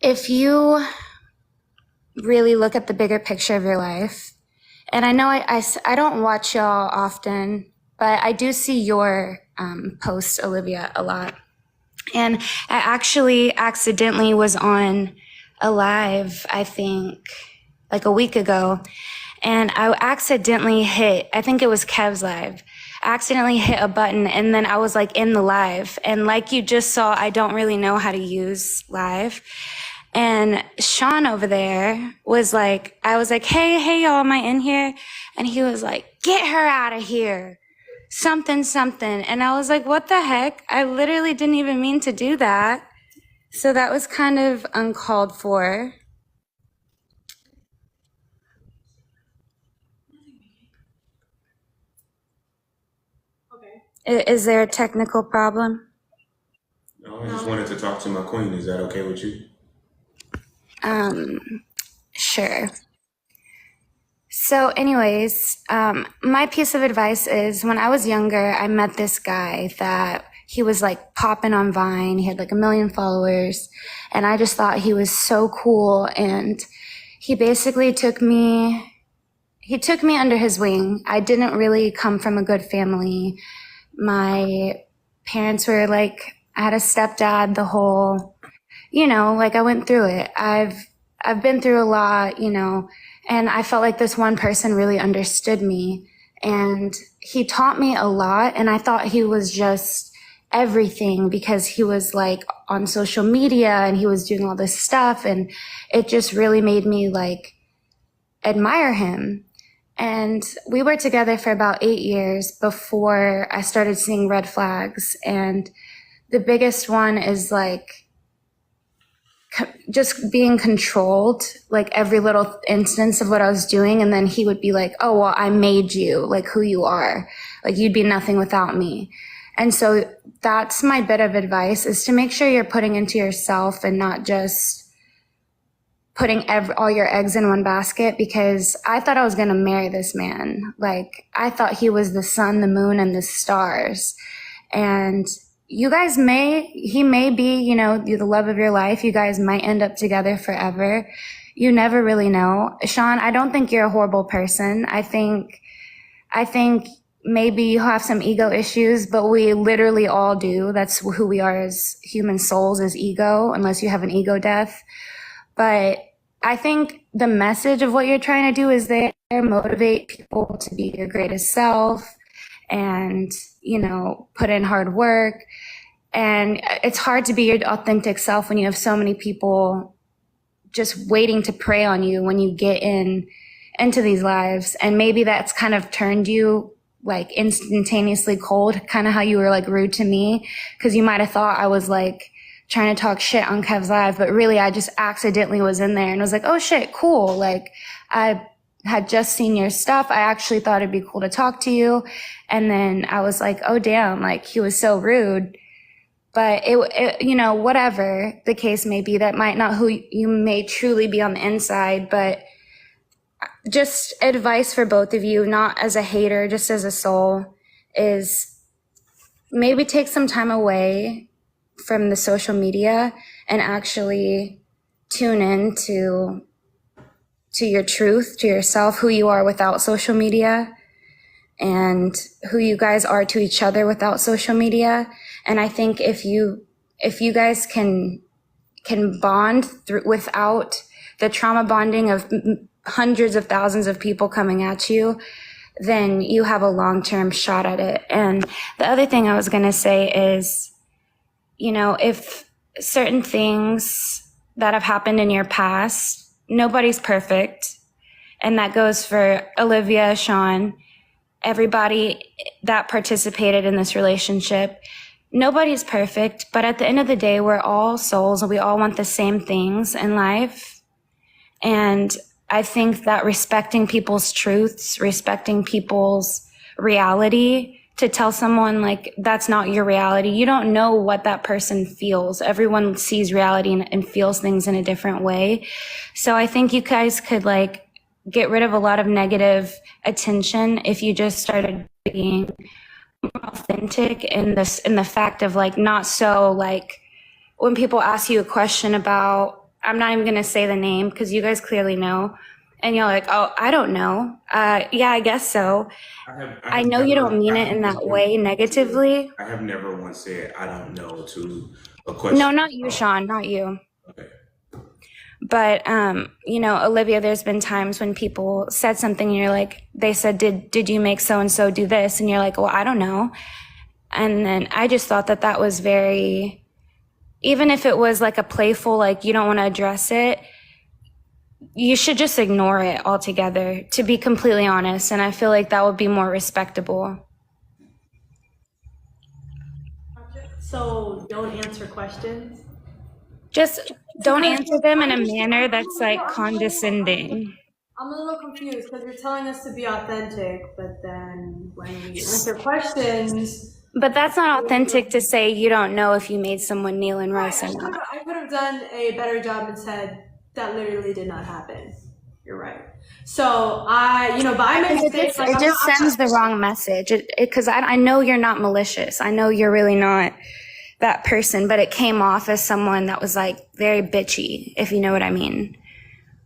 if you really look at the bigger picture of your life, and I know I don't watch y'all often, but I do see your posts, Olivia, a lot. And I actually accidentally was on a live, I think, like a week ago, and I accidentally hit, I think it was Kev's live, I accidentally hit a button, and then I was like in the live. And like you just saw, I don't really know how to use live. And Sean over there was like, I was like, hey, y'all, am I in here? And he was like, get her out of here. Something. And I was like, what the heck? I literally didn't even mean to do that. So that was kind of uncalled for. Okay. Is there a technical problem? No, I just wanted to talk to my queen. Is that okay with you? Sure. So anyways, my piece of advice is when I was younger, I met this guy that he was like popping on Vine. He had like 1 million followers, and I just thought he was so cool. And he basically took me under his wing. I didn't really come from a good family. My parents were like, I had a stepdad, the whole, like I went through it. I've been through a lot, and I felt like this one person really understood me, and he taught me a lot. And I thought he was just everything because he was like on social media and he was doing all this stuff. And it just really made me like admire him. And we were together for about 8 years before I started seeing red flags. And the biggest one is like just being controlled, like every little instance of what I was doing. And then he would be like, oh, well, I made you like who you are. Like you'd be nothing without me. And so that's my bit of advice, is to make sure you're putting into yourself and not just putting all your eggs in one basket, because I thought I was going to marry this man. Like I thought he was the sun, the moon, and the stars. And you guys he may be, the love of your life. You guys might end up together forever. You never really know. Sean, I don't think you're a horrible person. I think maybe you have some ego issues, but we literally all do. That's who we are as human souls, is ego, unless you have an ego death. But I think the message of what you're trying to do is there, motivate people to be your greatest self and, put in hard work. And it's hard to be your authentic self when you have so many people just waiting to prey on you when you get into these lives. And maybe that's kind of turned you like instantaneously cold, kind of how you were like rude to me, because you might have thought I was like trying to talk shit on Kev's live, but really I just accidentally was in there and was like, oh shit, cool. Like I had just seen your stuff. I actually thought it'd be cool to talk to you. And then I was like, oh damn, like he was so rude. But it whatever the case may be, that might not who you may truly be on the inside. But just advice for both of you, not as a hater, just as a soul, is maybe take some time away from the social media and actually tune in to your truth, to yourself, who you are without social media, and who you guys are to each other without social media. And I think if you guys can bond without the trauma bonding of hundreds of thousands of people coming at you, then you have a long-term shot at it. And the other thing I was going to say is, if certain things that have happened in your past, nobody's perfect. And that goes for Olivia, Sean, everybody that participated in this relationship. Nobody's perfect, but at the end of the day, we're all souls and we all want the same things in life. And I think that respecting people's truths, respecting people's reality, to tell someone like that's not your reality. You don't know what that person feels. Everyone sees reality and feels things in a different way. So I think you guys could like get rid of a lot of negative attention if you just started being authentic in the fact of like, not so like when people ask you a question about I'm not even going to say the name because you guys clearly know. And you're like, oh, I don't know. Yeah, I guess so. I know you don't mean it in that way negatively. I have never once said I don't know to a question. No, not you, Sean, not you. Okay. But, you know, Olivia, there's been times when people said something and you're like, they said, did you make so-and-so do this? And you're like, well, I don't know. And then I just thought that that was very, even if it was like a playful, like you don't want to address it, you should just ignore it altogether, to be completely honest. And I feel like that would be more respectable. So don't answer questions? Just don't answer them in a manner that's like condescending. I'm a little confused because you're telling us to be authentic, but then when we answer questions... But that's not authentic to say you don't know if you made someone kneel and rise or not. I could have done a better job and said, that literally did not happen. You're right. So but I made mistakes. It just sends the wrong message. Because I know you're not malicious. I know you're really not that person, but it came off as someone that was like very bitchy, if you know what I mean.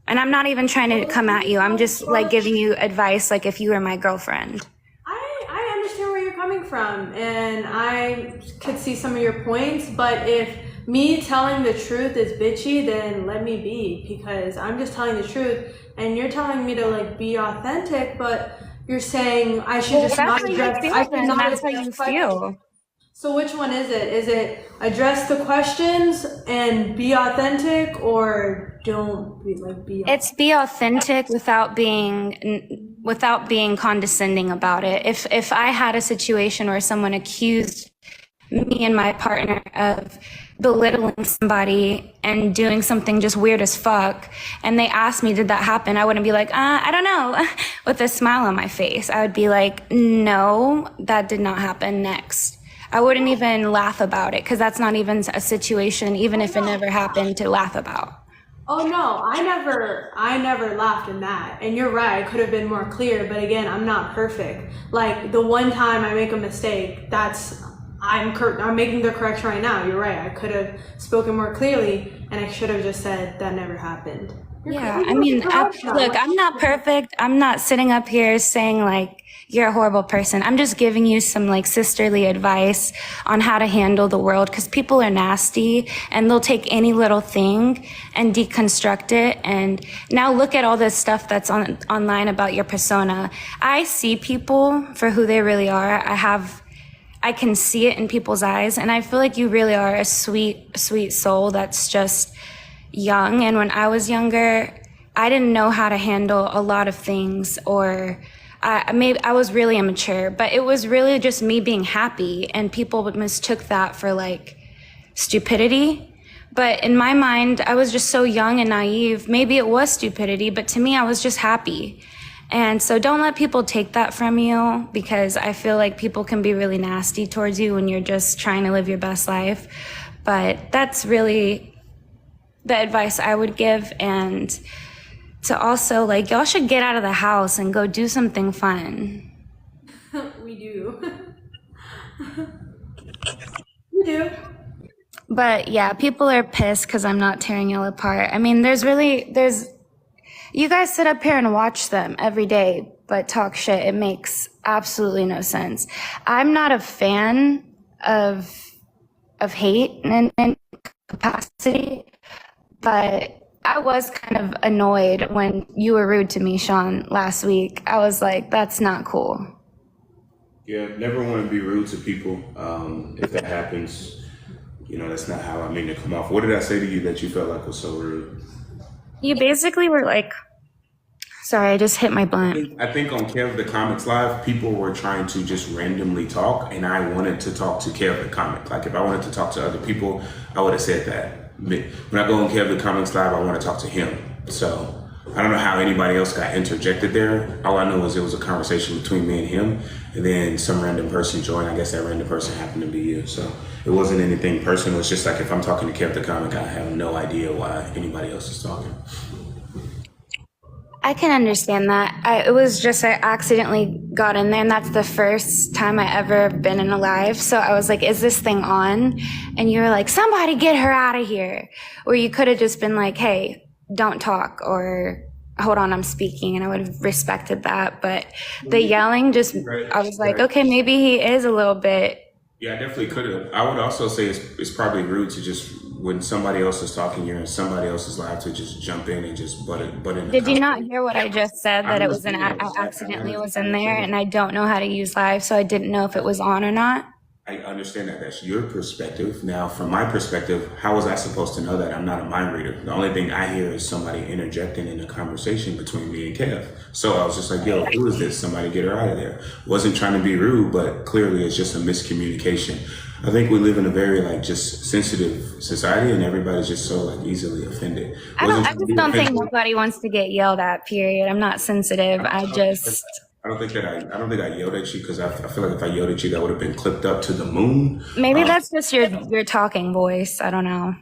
And I'm not even trying to come at you. I'm just like giving you advice, like if you were my girlfriend. I understand where you're coming from, and I could see some of your points, but if me telling the truth is bitchy, then let me be, because I'm just telling the truth, and you're telling me to like be authentic, but you're saying I should just not address. That's how you feel. So which one is it? Is it address the questions and be authentic, or don't be authentic? It's be authentic without being condescending about it. If I had a situation where someone accused me and my partner of belittling somebody and doing something just weird as fuck, and they asked me, did that happen? I wouldn't be like, I don't know, with a smile on my face. I would be like, no, that did not happen. Next. I wouldn't even laugh about it, because that's not even a situation, even if it never happened, to laugh about. Oh no, I never laughed in that. And you're right, I could have been more clear, but again, I'm not perfect. Like the one time I make a mistake, I'm making the correction right now. You're right. I could have spoken more clearly, and I should have just said that never happened. Yeah, I mean, look, I'm not perfect. I'm not sitting up here saying like you're a horrible person. I'm just giving you some like sisterly advice on how to handle the world, because people are nasty and they'll take any little thing and deconstruct it. And now look at all this stuff that's online about your persona. I see people for who they really are. I can see it in people's eyes, and I feel like you really are a sweet, sweet soul that's just young. And when I was younger, I didn't know how to handle a lot of things, or I was really immature, but it was really just me being happy, and people mistook that for like stupidity. But in my mind, I was just so young and naive. Maybe it was stupidity, but to me, I was just happy. And so don't let people take that from you, because I feel like people can be really nasty towards you when you're just trying to live your best life. But that's really the advice I would give. And to also, like, y'all should get out of the house and go do something fun. We do. We do. But yeah, people are pissed because I'm not tearing y'all apart. I mean, you guys sit up here and watch them every day, but talk shit. It makes absolutely no sense. I'm not a fan of hate in capacity, but I was kind of annoyed when you were rude to me, Sean, last week. I was like, that's not cool. Yeah, never want to be rude to people. If that happens, that's not how I mean to come off. What did I say to you that you felt like was so rude? You basically were like, sorry, I just hit my blunt. I think on Kev the Comics Live, people were trying to just randomly talk, and I wanted to talk to Kev the Comic. Like if I wanted to talk to other people, I would have said that. When I go on Kev the Comics Live, I want to talk to him. So I don't know how anybody else got interjected there. All I know is it was a conversation between me and him, and then some random person joined. I guess that random person happened to be you. So it wasn't anything personal. It's just like if I'm talking to Kev the Comic, I have no idea why anybody else is talking. I can understand that. It was just I accidentally got in there, and that's the first time I ever been in a live. So I was like, is this thing on? And you were like, somebody get her out of here. Or you could have just been like, hey, don't talk, or hold on, I'm speaking. And I would have respected that. But the yelling just, I was like, okay, maybe he is a little bit. Yeah, I definitely could have. I would also say it's probably rude to just, when somebody else is talking, you're in somebody else's live, to just jump in and just butt in. Did you not hear what I just said? That it was I accidentally was in there, and I don't know how to use live, so I didn't know if it was on or not. I understand that. That's your perspective. Now, from my perspective, how was I supposed to know that? I'm not a mind reader. The only thing I hear is somebody interjecting in a conversation between me and Kev. So I was just like, yo, who is this? Somebody get her out of there. Wasn't trying to be rude, but clearly it's just a miscommunication. I think we live in a very just sensitive society, and everybody's just so easily offended. I just don't think nobody wants to get yelled at, period. I'm not sensitive. I don't think I yelled at you, because I feel like if I yelled at you, that would have been clipped up to the moon. Maybe that's just your talking voice. I don't know.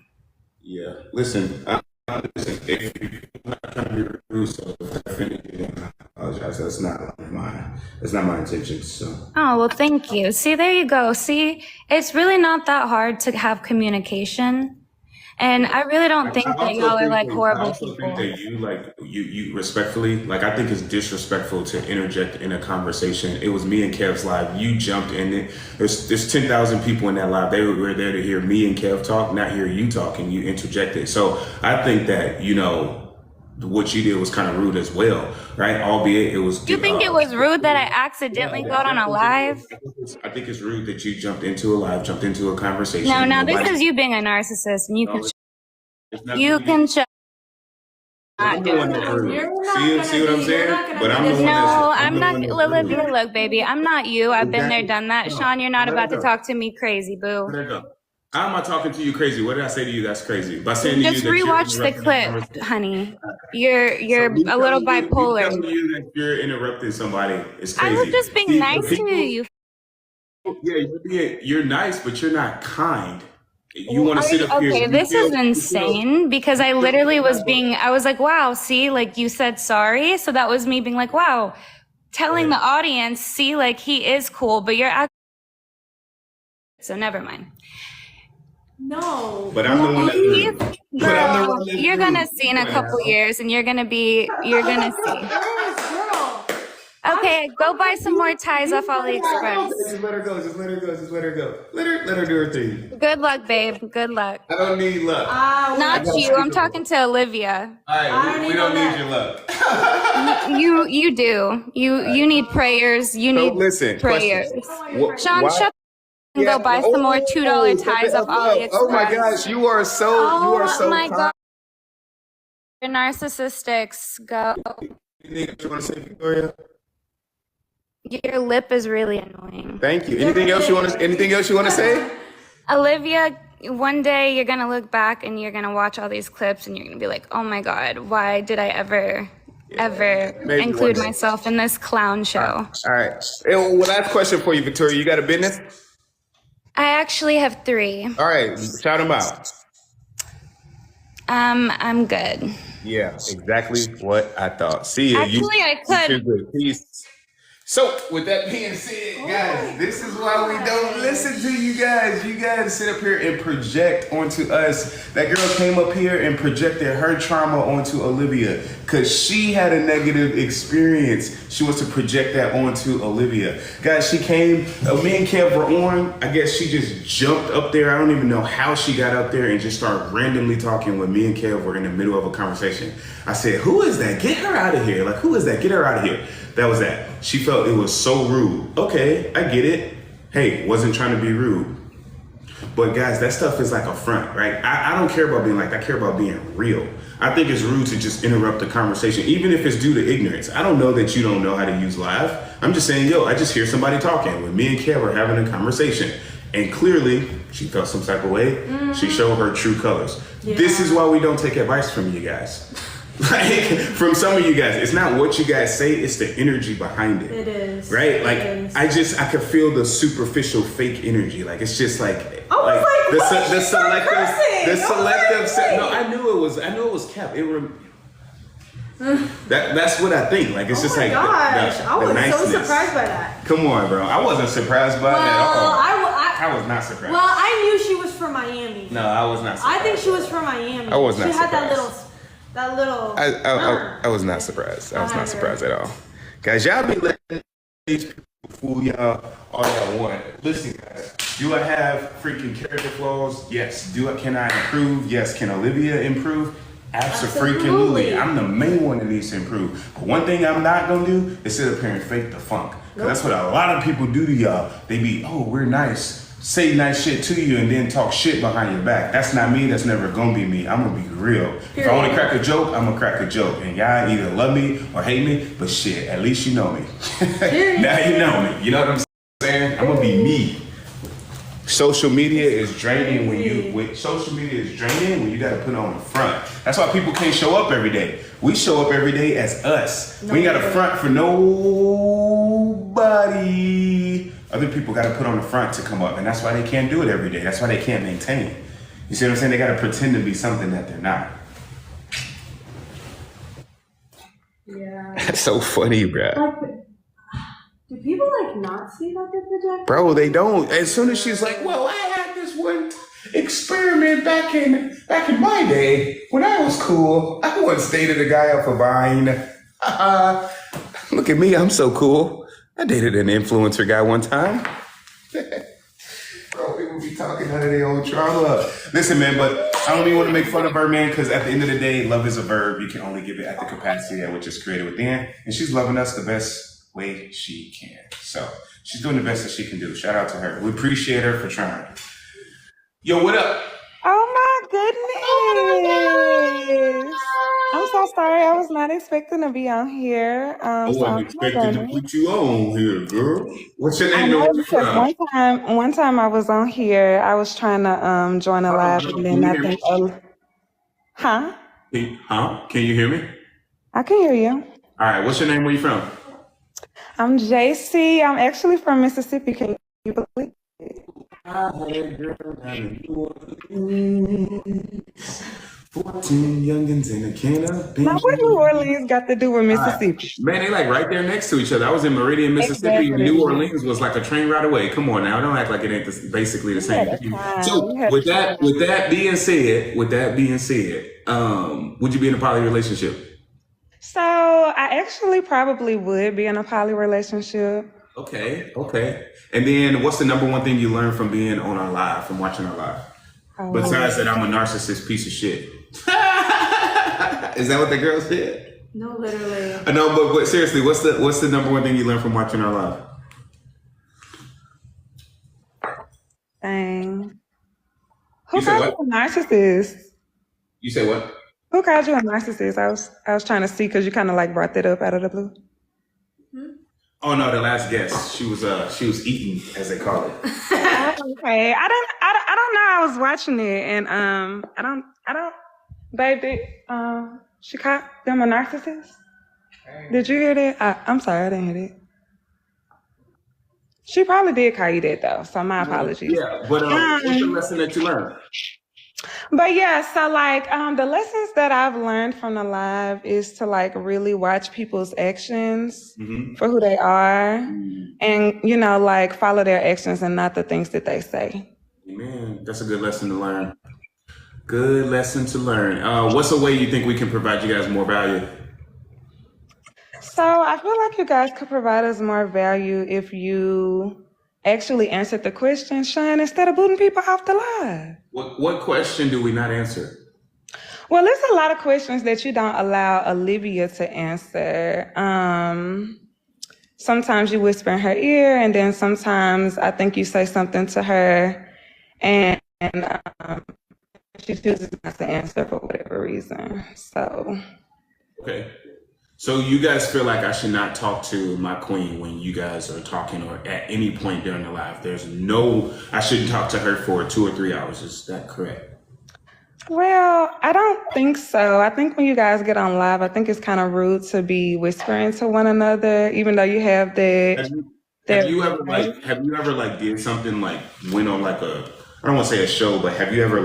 Yeah. Listen, if you're not trying to be rude, so if I offended you, I apologize. That's not my intention. So. Oh, well, thank you. See, there you go. See, it's really not that hard to have communication. And I really don't think that y'all are horrible people. I also think that you respectfully, I think it's disrespectful to interject in a conversation. It was me and Kev's live. You jumped in it. There's 10,000 people in that live. They were there to hear me and Kev talk, not hear you talk, and you interjected. So I think that, what you did was kind of rude as well, right? Albeit it was. You think it was rude that I accidentally got on a live? I think it's rude that you jumped into a live, jumped into a conversation. No, this is you being a narcissist, and you can I'm the one that's rude. See what I'm saying? But I'm the one No, I'm not. Olivia, look, baby, I'm not you. I've been there, done that. Sean, you're not about to talk to me crazy, boo. There you go. How am I talking to you crazy? What did I say to you that's crazy? By saying to just you that rewatch the clip, honey. You're a little bipolar. Telling you that you're interrupting somebody is crazy. I was just being nice to you. Yeah, you're nice, but you're not kind. You want to sit up here. Okay, this is insane, because I literally I was like, wow, see, you said sorry. So that was me being like, wow, telling the audience, see, he is cool, but you're actually. So never mind. No. But I'm the one that. Girl, you're gonna see in a couple years, and you're gonna see. Girl. Okay, go buy some more ties off AliExpress. Just let her go. Let her do her thing. Good luck, babe. Good luck. I don't need luck. Not you. I'm talking to Olivia. All right, we don't need your luck. You do. You need prayers. You need prayers. Sean, shut. Go buy some more $2 ties off AliExpress. Oh my gosh, you are so Oh my God. You're narcissistics. Go. Anything else you want to say, Victoria? Your lip is really annoying. Thank you. Anything else you want to say? Olivia, one day you're gonna look back and you're gonna watch all these clips and you're gonna be like, oh my God, why did I ever include myself in this clown show? All right. Hey, well, last question for you, Victoria. You got a business? I actually have 3. All right, shout them out. I'm good. Yeah, exactly what I thought. See you. Actually, I could. Peace. So, with that being said, guys, this is why we don't listen to you guys. You guys sit up here and project onto us. That girl came up here and projected her trauma onto Olivia because she had a negative experience. She wants to project that onto Olivia. Guys, she came, me and Kev were on. I guess she just jumped up there. I don't even know how she got up there and just started randomly talking when me and Kev were in the middle of a conversation. I said, who is that? Get her out of here. Who is that? Get her out of here. That was that. She felt it was so rude. Okay, I get it. Hey, wasn't trying to be rude. But guys, that stuff is like a front, right? I don't care about being I care about being real. I think it's rude to just interrupt the conversation, even if it's due to ignorance. I don't know that you don't know how to use live. I'm just saying, I just hear somebody talking. When me and Kev are having a conversation, and clearly she felt some type of way. Mm-hmm. She showed her true colors. Yeah. This is why we don't take advice from you guys. From some of you guys, it's not what you guys say, it's the energy behind it. It is. Right? I could feel the superficial fake energy. It's just the selective. No, I knew it was kept. That's what I think. Like it's just like gosh, I was niceness. so surprised by that. Come on, bro. I wasn't surprised by that at all. I was not surprised. Well, I knew she was from Miami. No, I was not surprised. I think she was from Miami. I was not She had surprised. that little. I was not surprised. I was not surprised at all. Guys, y'all be letting these people fool y'all all y'all want. Listen, guys. Do I have freaking character flaws? Yes. Can I improve? Yes. Can Olivia improve? Absolutely. I'm the main one that needs to improve. But one thing I'm not gonna do is sit up here and fake the funk. Cause that's what a lot of people do to y'all. They be, oh, we're nice, say nice shit to you, and then talk shit behind your back. That's not me. That's never gonna be me. I'm gonna be real. If I want to crack a joke, I'm gonna crack a joke, and y'all either love me or hate me. But shit, at least you know me. Now you know me. You know what I'm saying? I'm gonna be me. Social media is draining when you gotta put on the front. That's why people can't show up every day. We show up every day as us. We ain't got a front for nobody. Other people gotta put on the front to come up, and that's why they can't do it every day. That's why they can't maintain. You see what I'm saying? They gotta pretend to be something that they're not. Yeah. That's so funny, bro. Do people not see that they're projecting? Bro, they don't. As soon as she's like, well, I had this one experiment back in my day when I was cool. I once dated a guy off of Vine. Look at me, I'm so cool. I dated an influencer guy one time. Bro, people be talking out of their own trauma. Listen, man, but I don't even want to make fun of her, man, because at the end of the day, love is a verb. You can only give it at the capacity at which it's created within. And she's loving us the best way she can. So she's doing the best that she can do. Shout out to her. We appreciate her for trying. Yo, what up? Oh my goodness. I'm so sorry. I was not expecting to be on here. Oh, I'm expecting to put you on here, girl. What's your I name? know because one time I was on here, I was trying to join a live, and then I think, huh? Can you hear me? I can hear you. All right. What's your name? Where you from? I'm JC. I'm actually from Mississippi. Can you believe it? 14 youngins in a can of beans. Now, what New Orleans got to do with Mississippi? Man, they like right there next to each other. I was in Meridian, Mississippi, and New Orleans was like a train ride away. Come on now, don't act like it ain't basically the same. So with that being said, would you be in a poly relationship? So I actually probably would be in a poly relationship. Okay. And then what's the number one thing you learned from being on our live, from watching our live? Besides that I'm a narcissist piece of shit. Is that what the girl said? No, literally. No, but seriously, what's the number one thing you learned from watching our live? Dang. Who called you a narcissist? You say what? Who called you a narcissist? I was trying to see because you kind of brought that up out of the blue. Oh no, the last guest. She was eating, as they call it. Okay, I don't know. I was watching it, and I don't. Baby, she called them a narcissist. Did you hear that? I'm sorry, I didn't hear that. She probably did call you that though, so my apologies. Yeah, but what's the lesson that you learned? But yeah, so the lessons that I've learned from the live is to really watch people's actions for who they are, and follow their actions and not the things that they say. Man, that's a good lesson to learn. Good lesson to learn. What's a way you think we can provide you guys more value? So I feel like you guys could provide us more value if you actually answered the question, Sean, instead of booting people off the live. What question do we not answer? Well, there's a lot of questions that you don't allow Olivia to answer. Sometimes you whisper in her ear, and then sometimes I think you say something to her, and she chooses not to answer for whatever reason. So. Okay. So you guys feel like I should not talk to my queen when you guys are talking, or at any point during the live? I shouldn't talk to her for 2 or 3 hours. Is that correct? Well, I don't think so. I think when you guys get on live, I think it's kind of rude to be whispering to one another, even though you have that. Have you ever did something went on I don't want to say a show, but have you ever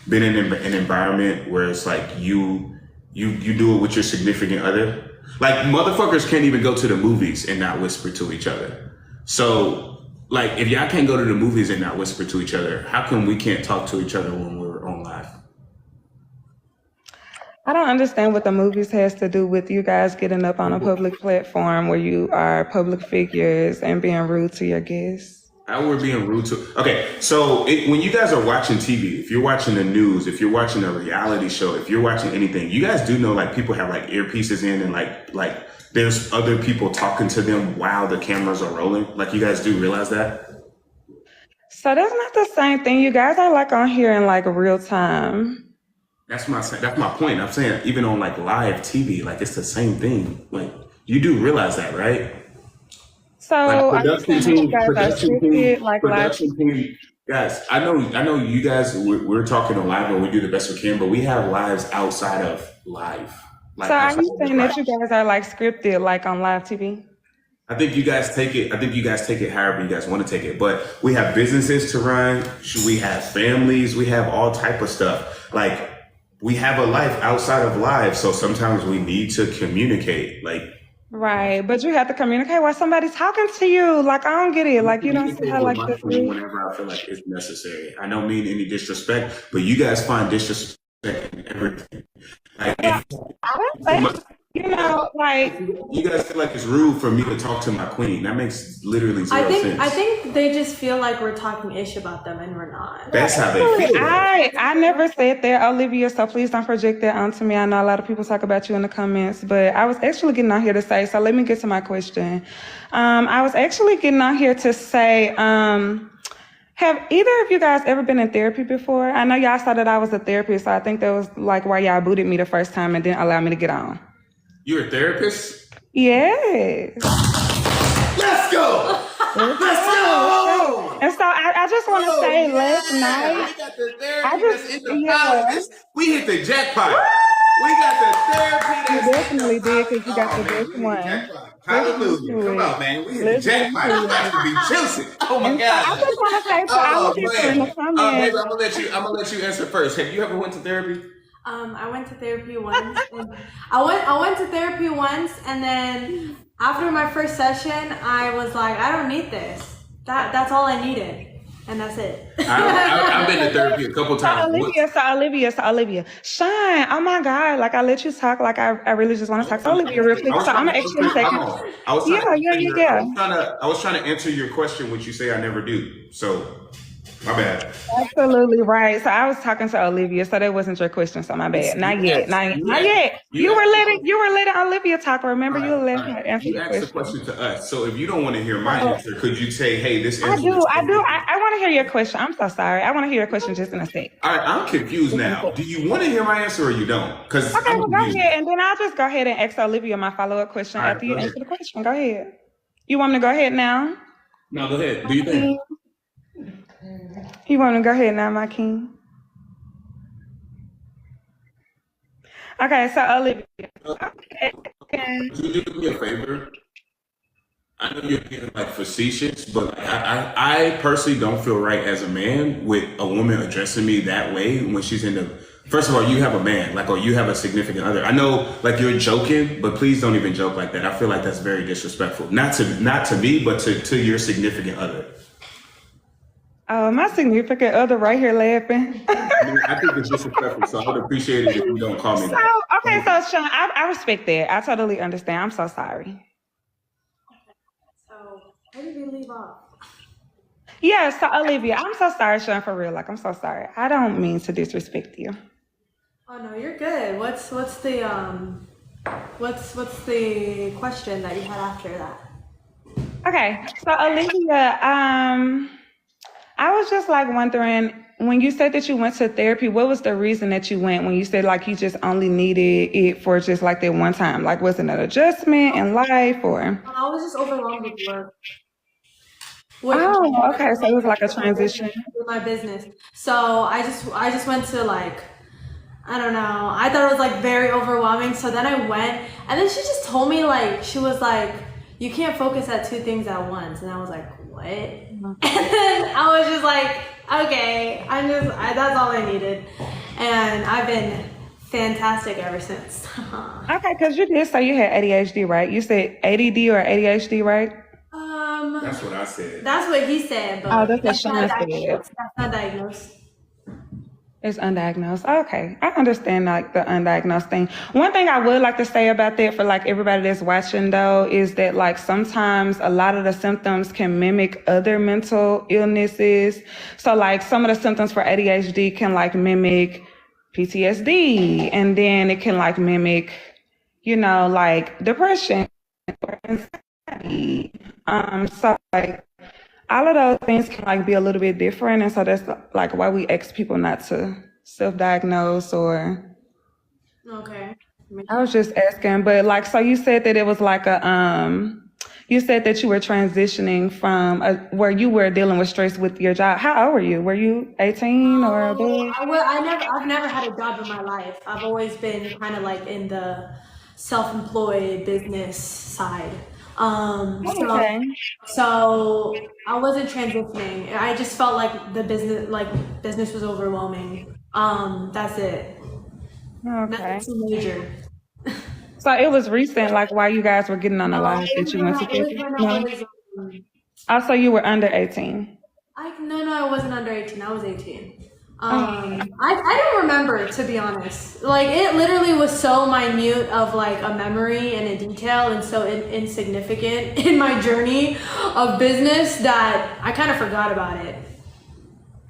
been in an environment where it's you You do it with your significant other. Like, motherfuckers can't even go to the movies and not whisper to each other. So, like, if y'all can't go to the movies and not whisper to each other, how come we can't talk to each other when we're on live? I don't understand what the movies has to do with you guys getting up on a public platform where you are public figures and being rude to your guests. How we're being rude to. Okay, so when you guys are watching TV, if you're watching the news, if you're watching a reality show, if you're watching anything, you guys do know, like, people have like earpieces in and like there's other people talking to them while the cameras are rolling. Like, you guys do realize that? So that's not the same thing. You guys are like on here in like real time. That's my point. I'm saying even on like live TV, like, it's the same thing. Like, you do realize that, right? So Like, production team, live. guys. I know you guys. We're talking on live, and we do the best we can, but we have lives outside of live. Like, so are you outside of saying that live. you guys are like scripted, like on live TV? I think you guys take it. However you guys want to take it. But we have businesses to run. We have families. We have all type of stuff. Like, we have a life outside of live. So sometimes we need to communicate. Like. Right, but you have to communicate while somebody's talking to you. Like, I don't get it. Like, you don't see how like this. Whenever I feel like it's necessary. I don't mean any disrespect, but you guys find disrespect in everything. Like, I don't think, you know, like, you guys feel like it's rude for me to talk to my queen. That makes literally zero sense. I think they just feel like we're talking ish about them and we're not. That's how they feel. I never said that, Olivia, so please don't project that onto me. I know a lot of people talk about you in the comments, but I was actually getting on here to say, so let me get to my question. I was actually getting on here to say, have either of you guys ever been in therapy before? I know y'all saw that I was a therapist, so I think that was like why y'all booted me the first time and didn't allow me to get on. You're a therapist? Yes. Let's go! Let's go! And so I just want to say last night, We got the therapy in the house. We hit the jackpot. We got the therapy. you definitely did because you got the best one. Hallelujah. Come on, man. We hit the jackpot. It's about to be juicy. Oh my I God. just want to say, so I was just in the Baby, comments. I'm gonna let you answer first. Have you ever went to therapy? I went to therapy once. And I went to therapy once, and then after my first session, I was like, I don't need this. That's all I needed, and that's it. I've been to therapy a couple times. So Olivia, Shine, oh my God, like I let you talk, like I really just want to talk. So Olivia, real quick, so I'm gonna ask you a second. I was trying to answer your question, which you say I never do. So, my bad. Absolutely right. So I was talking to Olivia, so that wasn't your question. So my bad. Not yet. You were letting Olivia talk. Remember, you let her answer You the asked the question. question to us. So if you don't want to hear my answer, could you say, "Hey, this I answer"? do. I want to hear your question. I'm so sorry. I want to hear your question just in a sec. All right, I'm confused now. Do you want to hear my answer or you don't? Because Okay, well, go ahead, and then I'll just go ahead and ask Olivia my follow-up question All right, after you go ahead. answer the question. Go ahead. You want me to go ahead now? No, go ahead. Do you think? You want to go ahead now, my king? Okay, so Olivia. Okay. Could you do me a favor? I know you're being like facetious, but I personally don't feel right as a man with a woman addressing me that way when she's in the. First of all, you have a man, like, or you have a significant other. I know, like, you're joking, but please don't even joke like that. I feel like that's very disrespectful. Not to me, but to your significant other. Oh, my significant other right here laughing. I think it's disrespectful, so I would appreciate it if you don't call me that. So Sean, I respect that. I totally understand. I'm so sorry. So where did we leave off? Yeah, so Olivia, I'm so sorry, Sean, for real. Like, I'm so sorry. I don't mean to disrespect you. Oh no, you're good. What's the question that you had after that? Okay, so Olivia, I was just like wondering, when you said that you went to therapy, what was the reason that you went? When you said like you just only needed it for just like that one time, like was it an adjustment in life or? I was just overwhelmed with work. Oh, okay, so it was like a transition. With my business, so I just went to like, I don't know. I thought it was like very overwhelming. So then I went, and then she just told me like, she was like, you can't focus at two things at once, and I was like, what? And then I was just like, okay, that's all I needed. And I've been fantastic ever since. Okay, because you did say you had ADHD, right? You said ADD or ADHD, right? That's what I said. That's what he said, but Oh, that's what that's not Sean said. diagnosed. That's not diagnosed. It's undiagnosed. Okay, I understand like the undiagnosed thing. One thing I would like to say about that for like everybody that's watching though is that like sometimes a lot of the symptoms can mimic other mental illnesses. So like some of the symptoms for ADHD can like mimic PTSD, and then it can like mimic, you know, like depression or anxiety. So like all of those things can like be a little bit different, and so that's like why we ask people not to self-diagnose or. Okay. I was just asking, but like, so you said that it was like you said that you were transitioning from where you were dealing with stress with your job. How old were you? Were you 18 or above? I've never had a job in my life. I've always been kind of like in the self-employed business side. Okay. So I wasn't transitioning. I just felt like the business was overwhelming. That's it. Okay. Nothing too major. So it was recent, like while you guys were getting on the line that you went to therapy? No. Oh, so you were under 18. No, I wasn't under 18. I was 18. I don't remember, to be honest. Like, it literally was so minute of like a memory and a detail and so insignificant in my journey of business that I kind of forgot about it.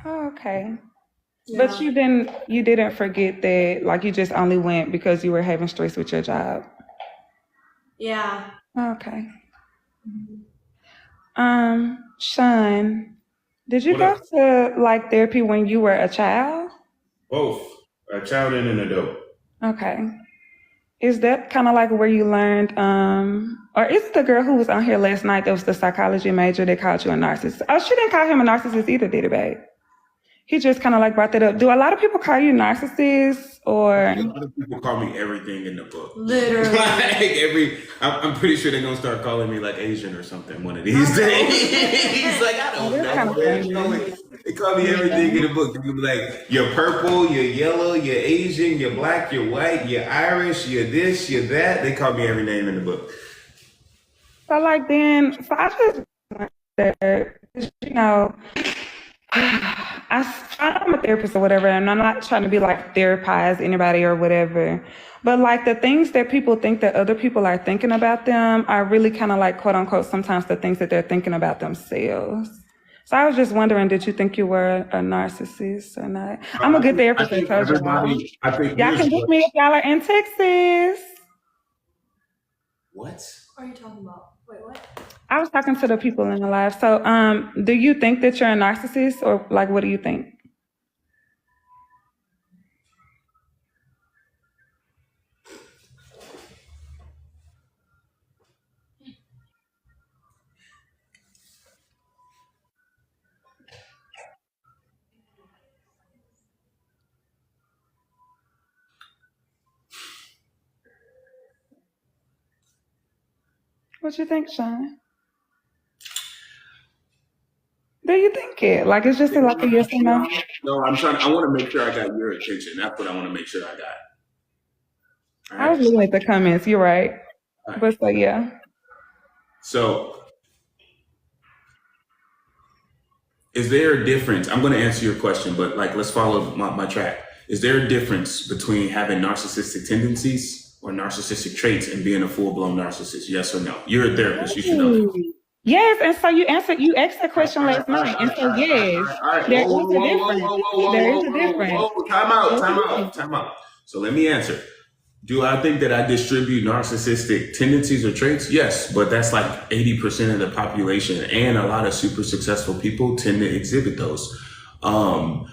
Oh, okay. Yeah. But you didn't forget that, like you just only went because you were having stress with your job. Yeah. Okay. Sean, did you What go up? to like therapy when you were a child? Both a child and an adult. Okay. Is that kind of like where you learned, or is it the girl who was on here last night that was the psychology major that called you a narcissist? Oh, she didn't call him a narcissist either, did it, babe? He just kind of like brought that up. Do a lot of people call you narcissist or? A lot of people call me everything in the book. Literally. Like I'm pretty sure they're gonna start calling me like Asian or something one of these days. He's like, I don't That's kind of know. funny. They call me everything in the book. They be like, you're purple, you're yellow, you're Asian, you're black, you're white, you're Irish, you're this, you're that. They call me every name in the book. So like then, so I just wonder, you know, I'm a therapist or whatever, and I'm not trying to be like therapize anybody or whatever. But like the things that people think that other people are thinking about them are really kind of like quote unquote sometimes the things that they're thinking about themselves. So I was just wondering, did you think you were a narcissist or not? I'm a good therapist. I think I told you everybody. I think y'all can book me if y'all are in Texas. What? What are you talking about? Wait, what? I was talking to the people in the live. So, do you think that you're a narcissist, or like, what do you think? What you think, Sean? Do you think it? Like, it's just like a yes or no? No, I want to make sure I got your attention. That's what I want to make sure I got. All I was looking at the comments. You're right. right. But so, yeah. So, is there a difference? I'm going to answer your question, but like, let's follow my track. Is there a difference between having narcissistic tendencies or narcissistic traits and being a full-blown narcissist? Yes or no? You're a therapist. You should know. Yes, and so you asked that question last night, and so yes, there is a difference. There is a difference. Time out. So let me answer. Do I think that I distribute narcissistic tendencies or traits? Yes, but that's like 80% of the population, and a lot of super successful people tend to exhibit those. From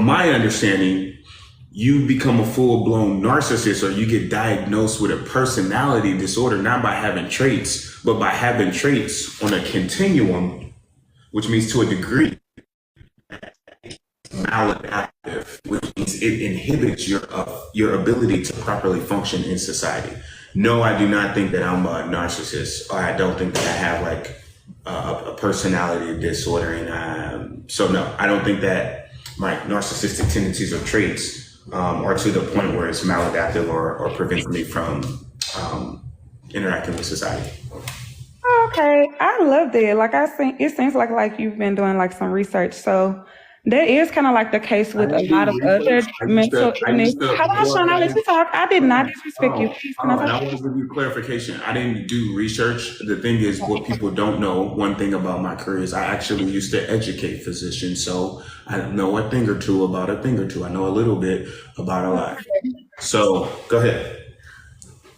my understanding, you become a full-blown narcissist or you get diagnosed with a personality disorder, not by having traits, but by having traits on a continuum, which means to a degree maladaptive, which means it inhibits your ability to properly function in society. No, I do not think that I'm a narcissist, or I don't think that I have like a personality disorder. And so no, I don't think that my narcissistic tendencies or traits or to the point where it's maladaptive or prevents me from interacting with society. Okay, I love that. Like it seems like you've been doing like some research. So that is kind of like the case with a lot of other mental illness. Hold on, Sean, I'll let you talk. I did not disrespect you. Please, can I And I talk? want to give you clarification. I didn't do research. The thing is, what people don't know, one thing about my career is I actually used to educate physicians. So I know a thing or two about a thing or two. I know a little bit about a lot. So go ahead.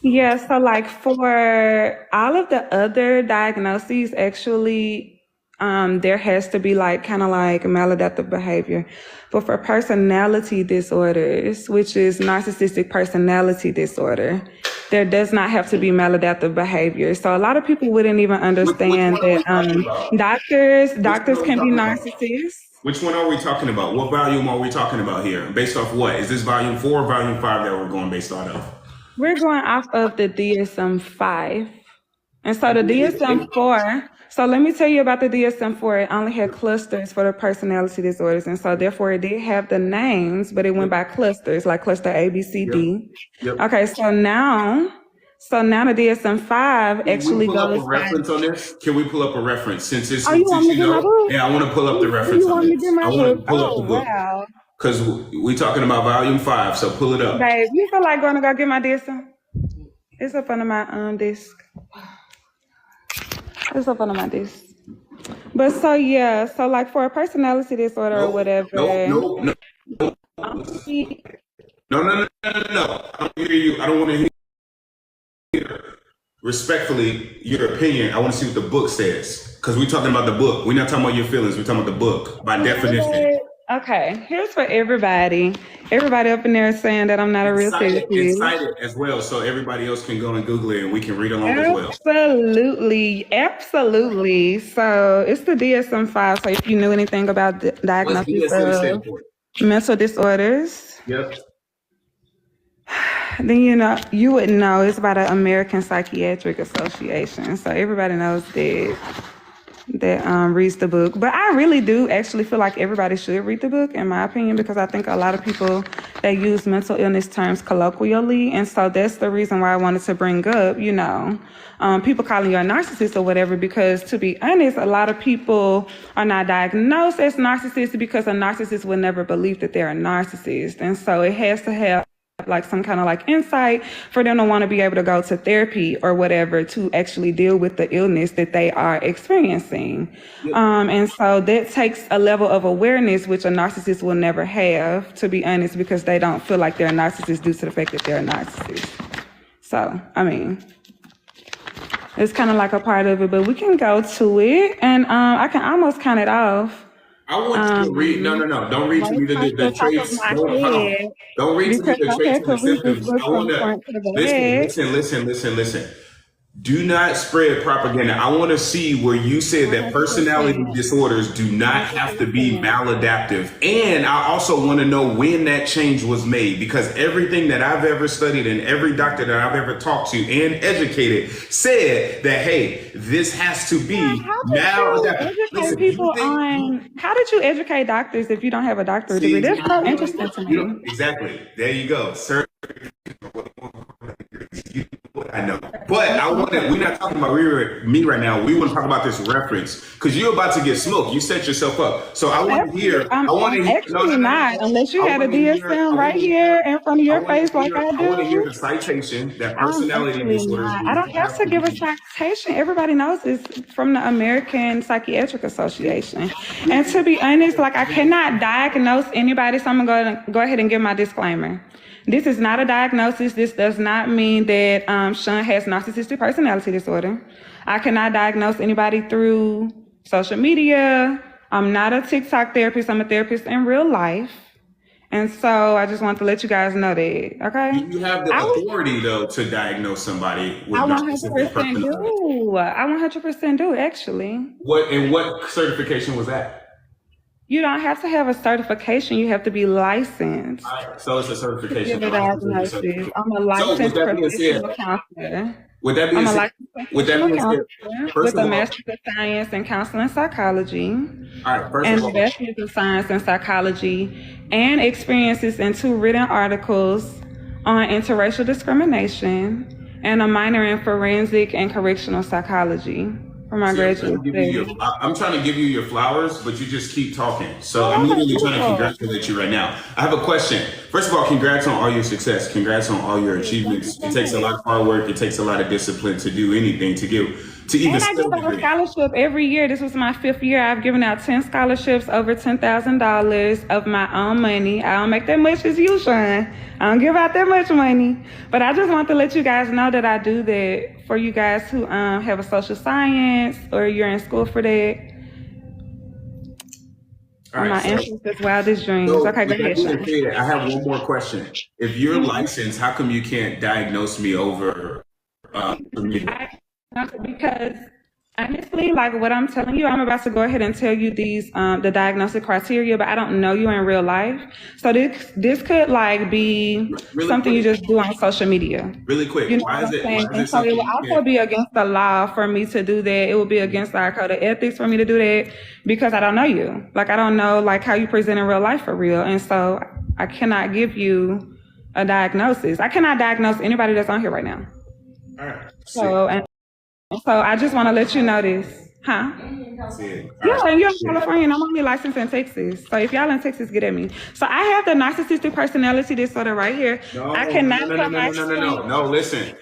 Yeah, so like for all of the other diagnoses, actually, there has to be like kind of like maladaptive behavior. But for personality disorders, which is narcissistic personality disorder, there does not have to be maladaptive behavior. So a lot of people wouldn't even understand that doctors can be narcissists. Which one are we talking about? What volume are we talking about here? Based off what? Is this volume 4 or volume 5 that we're going based out of? We're going off of the DSM-5. And so the DSM-4, so let me tell you about the DSM-4. It only had clusters for the personality disorders. And so therefore it did have the names, but it went by clusters, like cluster A, B, C, D. Yep. Okay, so now the DSM-5 actually Can we pull up goes a reference on this? Can we pull up a reference? Since it's, Oh, you want me to get my book? yeah, I want to pull up the reference You on want me this. to get my I want book? to pull up the book. Wow. Because we're talking about volume 5, so pull it up. Babe, you feel like going to go get my DSM? It's up under my desk. It's up under my desk. But so yeah, so like for a personality disorder or whatever. No. No. I don't hear you. I don't want to hear respectfully your opinion. I want to see what the book says. Because we're talking about the book. We're not talking about your feelings. We're talking about the book by definition. Okay, here's for everybody. Everybody up in there is saying that I'm not a real therapist. It's cited as well, so everybody else can go and Google it and we can read along as well. Absolutely. So it's the DSM-5. So if you knew anything about the diagnosis of mental disorders, yep, then you would know it's by the American Psychiatric Association. So everybody knows that reads the book. But I really do actually feel like everybody should read the book, in my opinion, because I think a lot of people, they use mental illness terms colloquially. And so that's the reason why I wanted to bring up, people calling you a narcissist or whatever, because to be honest, a lot of people are not diagnosed as narcissists because a narcissist would never believe that they're a narcissist. And so it has to have like some kind of like insight for them to want to be able to go to therapy or whatever to actually deal with the illness that they are experiencing. And so that takes a level of awareness which a narcissist will never have, to be honest, because they don't feel like they're a narcissist due to the fact that they're a narcissist. So, I mean, it's kind of like a part of it, but we can go to it, and I can almost count it off. I want you to read. No. Don't read to me the traits. Don't read to me the traits and the symptoms. I want to listen. Do not spread propaganda. I want to see where you said that personality disorders do not have to be maladaptive. And I also want to know when that change was made, because everything that I've ever studied and every doctor that I've ever talked to and educated said that, hey, this has to be maladaptive. How did you educate doctors if you don't have a doctorate degree? That's so interesting to me. Exactly. There you go, sir. I know, but we're not talking about me right now. We want to talk about this reference because you're about to get smoked. You set yourself up. So I want to hear. Not unless you had a DSM right here in front of your face like I do. I want to hear the citation that personality disorders. I don't have to give a citation. Everybody knows it's from the American Psychiatric Association. And to be honest, like I cannot diagnose anybody, so I'm gonna go ahead and give my disclaimer. This is not a diagnosis. This does not mean that Sean has narcissistic personality disorder. I cannot diagnose anybody through social media. I'm not a TikTok therapist. I'm a therapist in real life. And so I just want to let you guys know that, okay? You have the authority, though, to diagnose somebody with narcissistic personality. I 100% do, actually. What certification was that? You don't have to have a certification. You have to be licensed. So it's a certification. I'm a licensed professional counselor. With that being I'm a said, licensed counselor first with of a all, master's of science in counseling psychology all right, first and of a all, bachelor's of science in psychology and experiences in 2 written articles on interracial discrimination and a minor in forensic and correctional psychology for my graduate studies. I'm trying to give you your flowers, but you just keep talking. So Oh, I'm literally trying to beautiful. congratulate you right now. I have a question. First of all, congrats on all your success. Congrats on all your achievements. It takes a lot of hard work. It takes a lot of discipline to do anything, to even And I give out a scholarship every year. This was my 5th year. I've given out 10 scholarships, over $10,000 of my own money. I don't make that much as you, Sean. I don't give out that much money. But I just want to let you guys know that I do that for you guys who have a social science or you're in school for that. All right, My interest is wildest dreams. Okay, go ahead, Sean. I have one more question. If you're licensed, how come you can't diagnose me over me? Because honestly, like what I'm telling you, I'm about to go ahead and tell you these the diagnostic criteria, but I don't know you in real life. So this could like be something you just do on social media. Really quick, You know why what is I'm saying? it And so it something will you also can't? be against the law for me to do that. It will be against our code of ethics for me to do that because I don't know you. Like I don't know like how you present in real life for real. And so I cannot give you a diagnosis. I cannot diagnose anybody that's on here right now. All right. So I just want to let you know this. Huh? Yeah, and you're in California and I'm only licensed in Texas. So if y'all in Texas, get at me. So I have the narcissistic personality disorder right here. I cannot No, listen.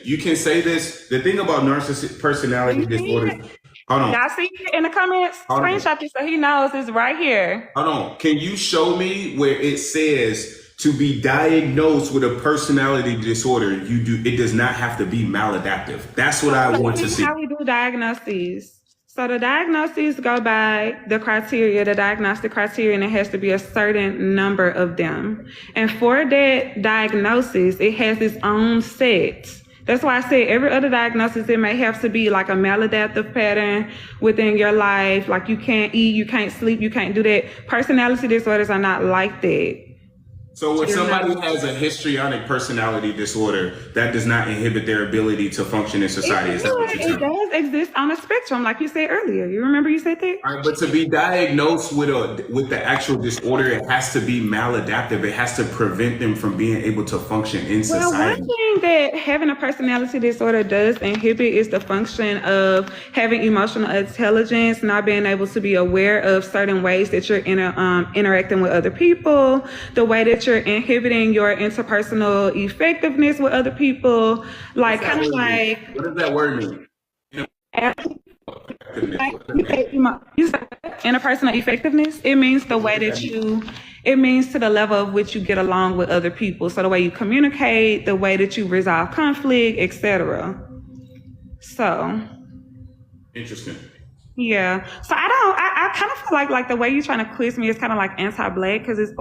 You can say this. The thing about narcissistic personality disorder. Hold on. Y'all see it in the comments? Screenshot this so he knows it's right here. Hold on. Can you show me where it says to be diagnosed with a personality disorder, it does not have to be maladaptive? That's what I want to see. How we do diagnoses. So the diagnoses go by the criteria, the diagnostic criteria, and it has to be a certain number of them. And for that diagnosis, it has its own set. That's why I say every other diagnosis, it may have to be like a maladaptive pattern within your life. Like you can't eat, you can't sleep, you can't do that. Personality disorders are not like that. So if somebody has a histrionic personality disorder, that does not inhibit their ability to function in society. Is that what you're saying? It does exist on a spectrum, like you said earlier. You remember you said that? All right, but to be diagnosed with the actual disorder, it has to be maladaptive. It has to prevent them from being able to function in society. One thing that having a personality disorder does inhibit is the function of having emotional intelligence, not being able to be aware of certain ways that you're interacting with other people, the way that you're inhibiting your interpersonal effectiveness with other people, like kind of like. What does that word mean? Interpersonal effectiveness. It means the way that it means to the level of which you get along with other people. So the way you communicate, the way that you resolve conflict, etc. So. Interesting. Yeah. So I kind of feel like the way you're trying to quiz me is kind of like anti-Black because it's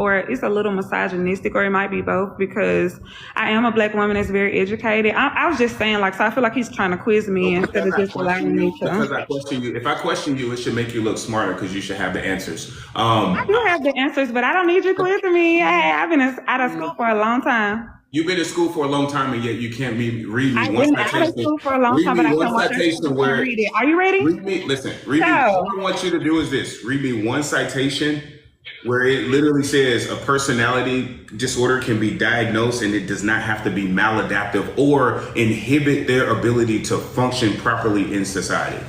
a little misogynistic, or it might be both because I am a Black woman that's very educated. I was just saying so I feel like he's trying to quiz me instead of just allowing me to. Because I question you. If I question you, it should make you look smarter because you should have the answers. I do have the answers, but I don't need you quizzing me. I've been out of school for a long time. You've been in school for a long time, and yet you can't read me I've one been citation. out of school for a long time, but I can't read it. Are you ready? Read me. All I want you to do is this. Read me one citation where it literally says a personality disorder can be diagnosed and it does not have to be maladaptive or inhibit their ability to function properly in society.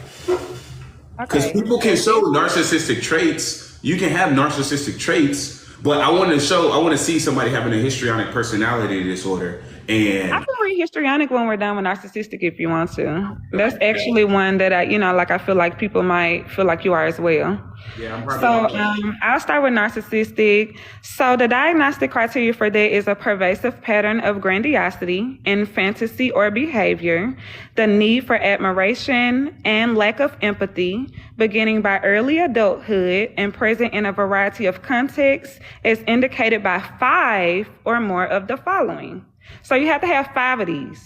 Because people can show narcissistic traits. You can have narcissistic traits. But I want to see somebody having a histrionic personality disorder. And I can read histrionic when we're done with narcissistic if you want to. That's actually one that I feel like people might feel like you are as well. Yeah, I'm probably I'll start with narcissistic. So the diagnostic criteria for that is a pervasive pattern of grandiosity in fantasy or behavior, the need for admiration and lack of empathy, beginning by early adulthood and present in a variety of contexts, as indicated by 5 or more of the following. So you have to have 5 of these.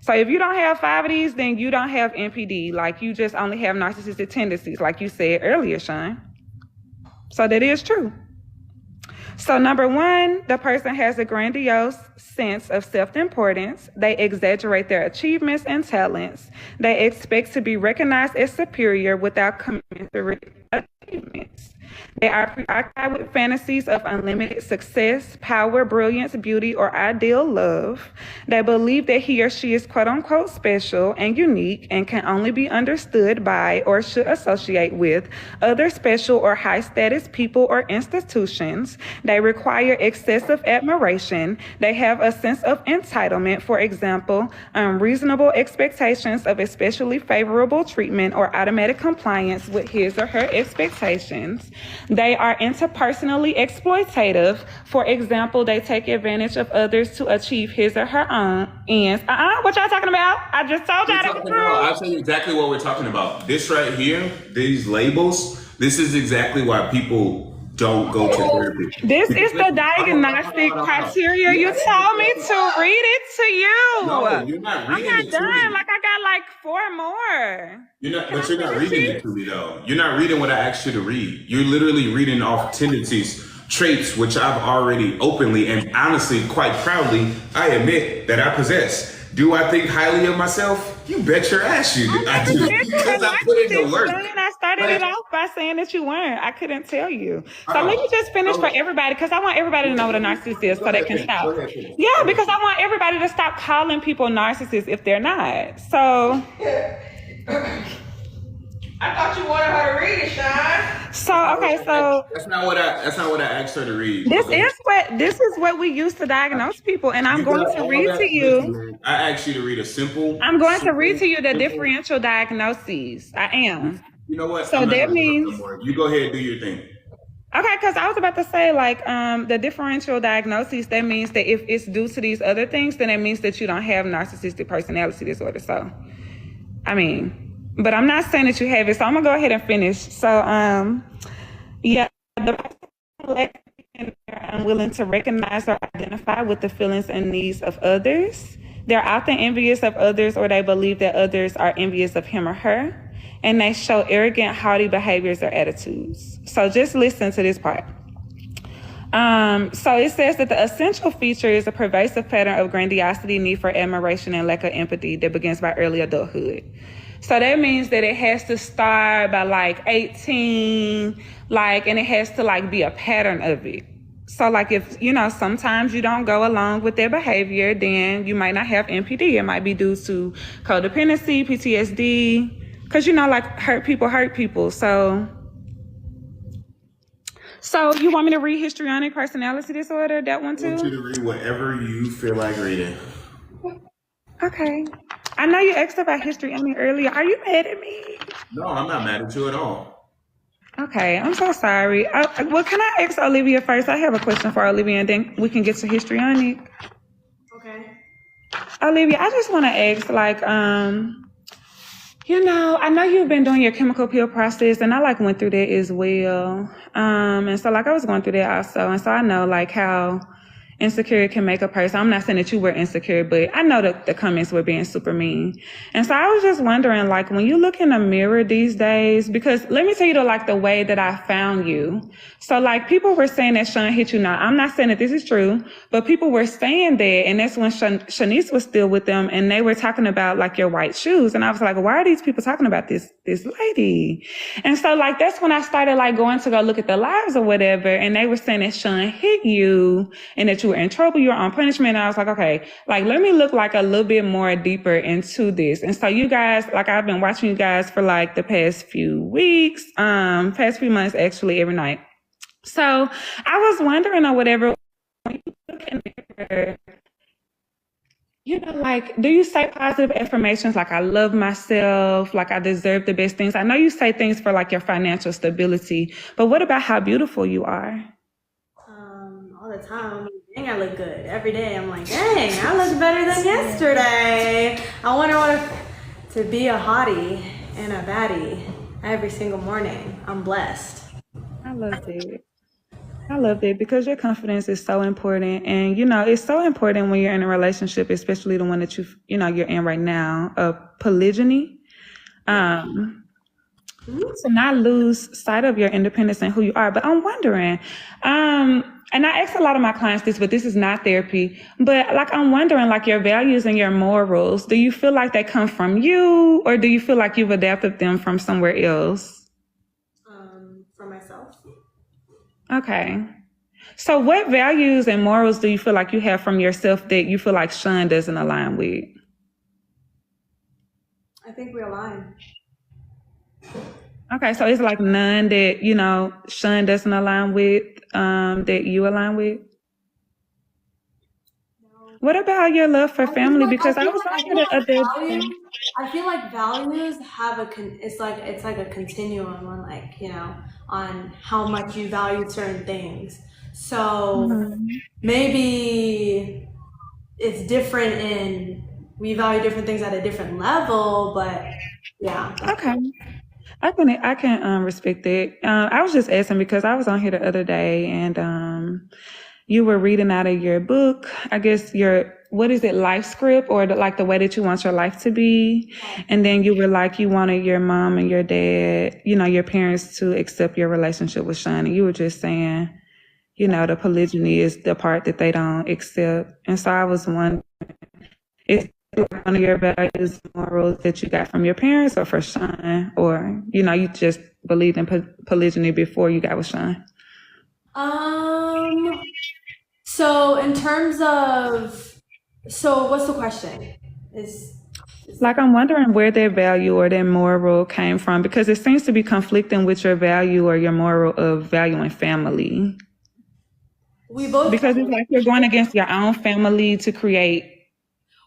So if you don't have 5 of these, then you don't have NPD. Like you just only have narcissistic tendencies, like you said earlier, Sean. So that is true. So number one, the person has a grandiose sense of self-importance. They exaggerate their achievements and talents. They expect to be recognized as superior without commensurate achievements. They are preoccupied with fantasies of unlimited success, power, brilliance, beauty, or ideal love. They believe that he or she is quote unquote special and unique and can only be understood by or should associate with other special or high status people or institutions. They require excessive admiration. They have a sense of entitlement, for example, unreasonable expectations of especially favorable treatment or automatic compliance with his or her expectations. They are interpersonally exploitative. For example, they take advantage of others to achieve his or her own ends. What y'all talking about? I just told y'all that was true. I'll tell you exactly what we're talking about. This right here, these labels, this is exactly why people don't go to therapy. This is the diagnostic criteria. You told me to read it to you. No, you're not reading I'm it not to done. me. Like I got like 4 more. You're not reading it to me though. You're not reading what I asked you to read. You're literally reading off tendencies, traits, which I've already openly and honestly, quite proudly, I admit that I possess. Do I think highly of myself? You bet your ass you do. I do. Because I put in the work. I started it off by saying that you weren't. I couldn't tell you. So let me just finish for everybody, because I want everybody to know what a narcissist is so they can stop. Yeah, because I want everybody to stop calling people narcissists if they're not. So I thought you wanted her to read it, Sean. So okay, so that's not what I asked her to read. This is what we use to diagnose people, and I'm going to read to you. I asked you to read a simple. I'm going to read to you the differential diagnoses. I am. You know what? So that means you go ahead and do your thing. Okay, because I was about to say, like, the differential diagnoses, that means that if it's due to these other things, then it means that you don't have narcissistic personality disorder. So, I mean, but I'm not saying that you have it. So I'm gonna go ahead and finish. So, yeah, the person unwilling to recognize or identify with the feelings and needs of others. They're often envious of others, or they believe that others are envious of him or her. And they show arrogant, haughty behaviors or attitudes. So just listen to this part. So it says that the essential feature is a pervasive pattern of grandiosity, need for admiration, and lack of empathy that begins by early adulthood. So that means that it has to start by like 18, and it has to be a pattern of it. So if, sometimes you don't go along with their behavior, then you might not have NPD. It might be due to codependency, PTSD, because, hurt people. So you want me to read histrionic personality disorder, that one too? I want you to read whatever you feel like reading. Okay. I know you asked about histrionic earlier. Are you mad at me? No, I'm not mad at you at all. Okay, I'm so sorry. Well, can I ask Olivia first? I have a question for Olivia, and then we can get to histrionic. Okay. Olivia, I just want to ask, I know you've been doing your chemical peel process, and I went through that as well. And so I was going through that also. And so I know how insecure can make a person. I'm not saying that you were insecure, but I know that the comments were being super mean. And so I was just wondering, when you look in the mirror these days, because let me tell you the way that I found you. So people were saying that Sean hit you. Now, I'm not saying that this is true, but people were saying that, and that's when Shanice was still with them, and they were talking about your white shoes. And I was like, why are these people talking about this lady? And so that's when I started going to go look at the lives or whatever, and they were saying that Sean hit you and that you were in trouble, you were on punishment. And I was like, okay, let me look a little bit more deeper into this. And so you guys, I've been watching you guys for the past few weeks, past few months, actually, every night. So I was wondering or whatever, when you look in the mirror, do you say positive affirmations I love myself, I deserve the best things? I know you say things for your financial stability, but what about how beautiful you are? All the time. Dang, I look good. Every day I'm like, dang, I look better than yesterday. I wonder what to be a hottie and a baddie every single morning. I'm blessed. I love it because your confidence is so important. And, it's so important when you're in a relationship, especially the one that you're in right now, of polygyny. To not lose sight of your independence and who you are. But I'm wondering, and I ask a lot of my clients this, but this is not therapy. But like, I'm wondering, like, your values and your morals, do you feel like they come from you, or do you feel like you've adapted them from somewhere else? For myself. Okay. So what values and morals do you feel like you have from yourself that you feel like Sean doesn't align with? I think we align. Okay, so it's like none that, you know, Sean doesn't align with, that you align with? What about your love for family? Because I was thinking the other day. I feel like values have it's like a continuum on, like, you know, on how much you value certain things. So maybe it's different we value different things at a different level, but yeah. Okay. I can respect that. I was just asking because I was on here the other day and you were reading out of your book, I guess what is it, life script, or the way that you want your life to be. And then you were like, you wanted your mom and your dad, you know, your parents to accept your relationship with Sean. And you were just saying, you know, the polygyny is the part that they don't accept. And so I was wondering, is one of your values, morals that you got from your parents or for Sean, or, you know, you just believed in polygyny before you got with Sean? So in terms of, what's the question? Like, I'm wondering where their value or their moral came from, because it seems to be conflicting with your value or your moral of valuing family. Because it's like you're going against your own family to create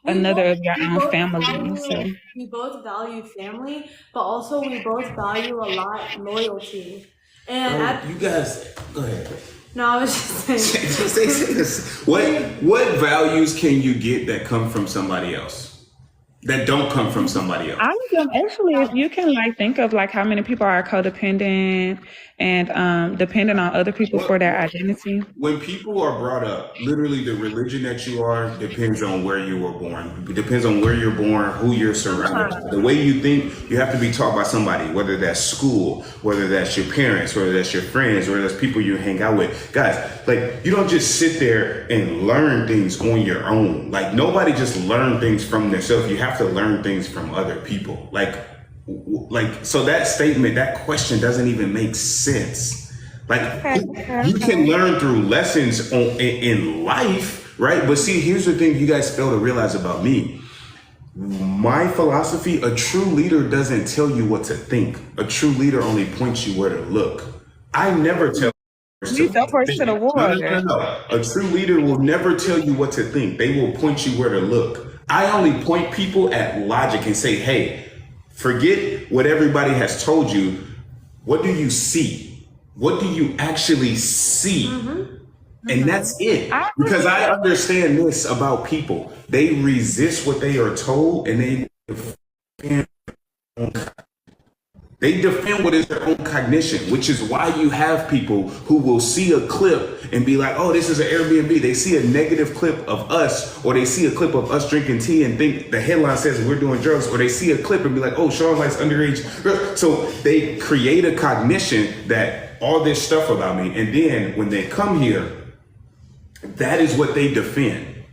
another of your own family. So we both value family, but also we both value a lot loyalty. And you guys, go ahead. No, I was just saying. Say this. What values can you get that come from somebody else? That don't come from somebody else? Actually, if you can like think of like how many people are codependent and dependent on other people for their identity. When people are brought up, literally the religion that you are depends on where you were born. It depends on where you're born, who you're surrounded by. The way you think, you have to be taught by somebody, whether that's school, whether that's your parents, whether that's your friends, whether that's people you hang out with. Guys, like, you don't just sit there and learn things on your own. Like, nobody just learn things from themselves. You have to learn things from other people. Like, so that statement, that question doesn't even make sense. Like, you can learn through lessons in life, right? But see, here's the thing you guys fail to realize about me. My philosophy, a true leader doesn't tell you what to think. A true leader only points you where to look. I never tell you to the wall. No. A true leader will never tell you what to think. They will point you where to look. I only point people at logic and say, hey, forget what everybody has told you. What do you see? What do you actually see? And that's it. Because I understand this about people. They resist what they are told and they defend what is their own cognition, which is why you have people who will see a clip and be like, oh, this is an Airbnb. They see a negative clip of us, or they see a clip of us drinking tea and think the headline says we're doing drugs, or they see a clip and be like, oh, Sean likes underage girls. So they create a cognition that all this stuff about me. And then when they come here, that is what they defend.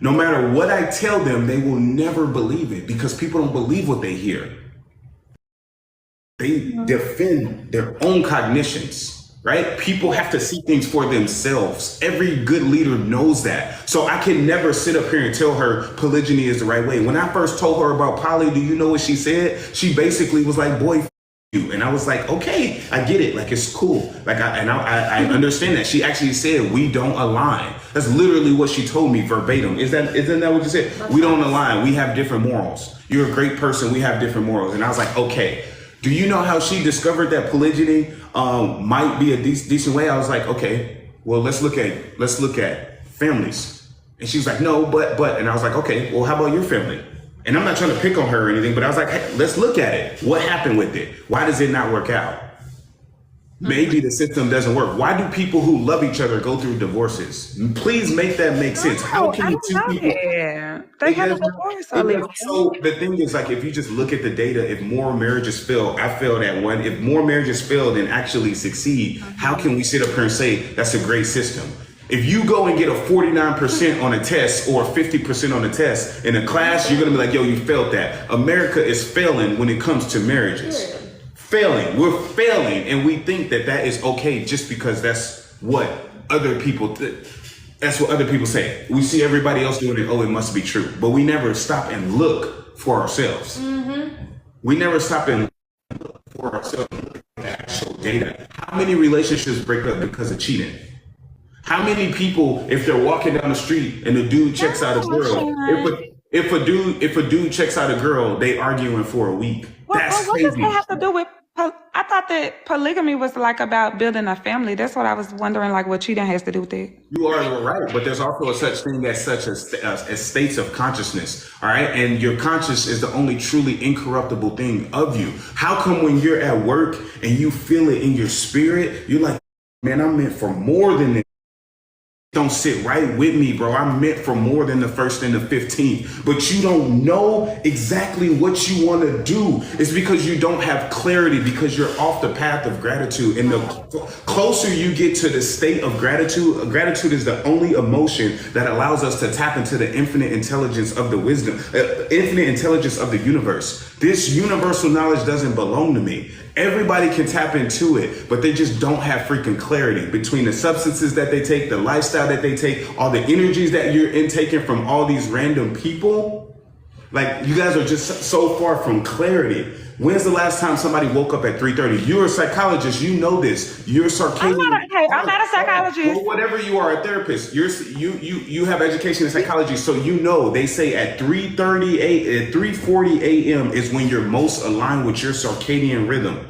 No matter what I tell them, they will never believe it because people don't believe what they hear. They defend their own cognitions, right? People have to see things for themselves. Every good leader knows that. So I can never sit up here and tell her polygyny is the right way. When I first told her about poly, do you know what she said? She basically was like, boy, you. And I was like, okay, I get it. Like, it's cool. Like, I understand that. She actually said, we don't align. That's literally what she told me verbatim. Isn't that what you said? We don't align. We have different morals. You're a great person. We have different morals. And I was like, okay. Do you know how she discovered that polygyny might be a decent way? I was like, okay, well, let's look at families. And she was like, no, but, and I was like, okay, well, how about your family? And I'm not trying to pick on her or anything, but I was like, hey, let's look at it. What happened with it? Why does it not work out? Maybe the system doesn't work. Why do people who love each other go through divorces? Please make that make sense. How Oh, can I the don't two know people? that. They It have a doesn't. divorce, It Olivia. doesn't. So the thing is, like, if you just look at the data, if more marriages fail, I failed at one. If more marriages fail than actually succeed, how can we sit up here and say that's a great system? If you go and get a 49% on a test or 50% on a test in a class, you're gonna be like, yo, you failed that. America is failing when it comes to marriages. Failing. We're failing, and we think that that is okay just because that's what other people that's what other people say. We see everybody else doing it. Oh, it must be true. But we never stop and look for ourselves. We never stop and look for ourselves and look at the actual data. How many relationships break up because of cheating? How many people, if they're walking down the street and the dude checks out a girl, if a dude checks out a girl, they arguing for a week. That's What does crazy. that have to do with? I thought that polygamy was like about building a family. That's what I was wondering, like what cheating has to do with it. You are right, but there's also a such thing as states of consciousness, all right? And your conscious is the only truly incorruptible thing of you. How come when you're at work and you feel it in your spirit, you're like, man, I'm meant for more than this. Don't sit right with me, bro. I'm meant for more than the 1st and the 15th. But you don't know exactly what you want to do. It's because you don't have clarity, because you're off the path of gratitude. And the closer you get to the state of gratitude, gratitude is the only emotion that allows us to tap into the infinite intelligence of the wisdom, infinite intelligence of the universe. This universal knowledge doesn't belong to me. Everybody can tap into it, but they just don't have freaking clarity between the substances that they take, the lifestyle that they take, all the energies that you're intaking from all these random people. Like, you guys are just so far from clarity. When's the last time somebody woke up at 3:30? You're a psychologist. You know this. You're circadian. I'm not a psychologist. Or whatever you are, a therapist. You have education in psychology, so you know they say at 3:40 a.m. is when you're most aligned with your circadian rhythm.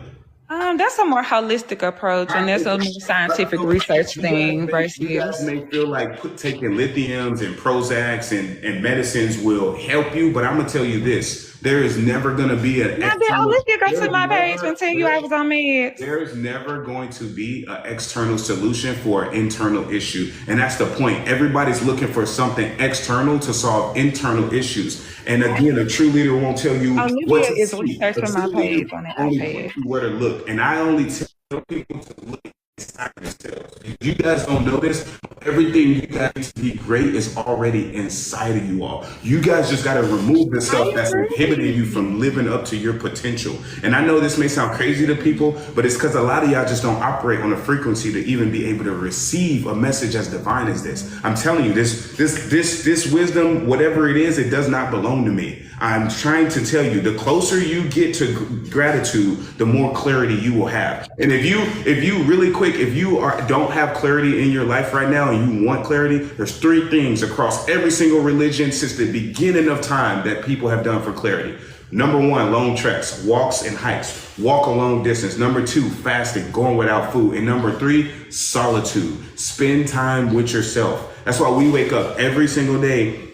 That's a more holistic approach, and that's a more scientific research thing versus. You guys may feel like taking lithiums and Prozacs and medicines will help you, but I'm gonna tell you this: there is never gonna be an. Now, did Olivia go to my page and tell you I was on meds? There's never going to be an external solution for an internal issue, and that's the point. Everybody's looking for something external to solve internal issues. And again, a true leader won't tell you what to is see. researching my page on that Only iPad. tell you where to look, and I only tell people to look inside themselves. If you guys don't know this, everything you guys need to be great is already inside of you all. You guys just got to remove the stuff that's inhibiting you from living up to your potential. And I know this may sound crazy to people, but it's because a lot of y'all just don't operate on a frequency to even be able to receive a message as divine as this. I'm telling you, this wisdom, whatever it is, it does not belong to me. I'm trying to tell you, the closer you get to gratitude, the more clarity you will have. And if you really quick, if you don't have clarity in your life right now and you want clarity, there's 3 things across every single religion since the beginning of time that people have done for clarity. Number 1, long treks, walks and hikes. Walk a long distance. Number 2, fasting, going without food. And number 3, solitude. Spend time with yourself. That's why we wake up every single day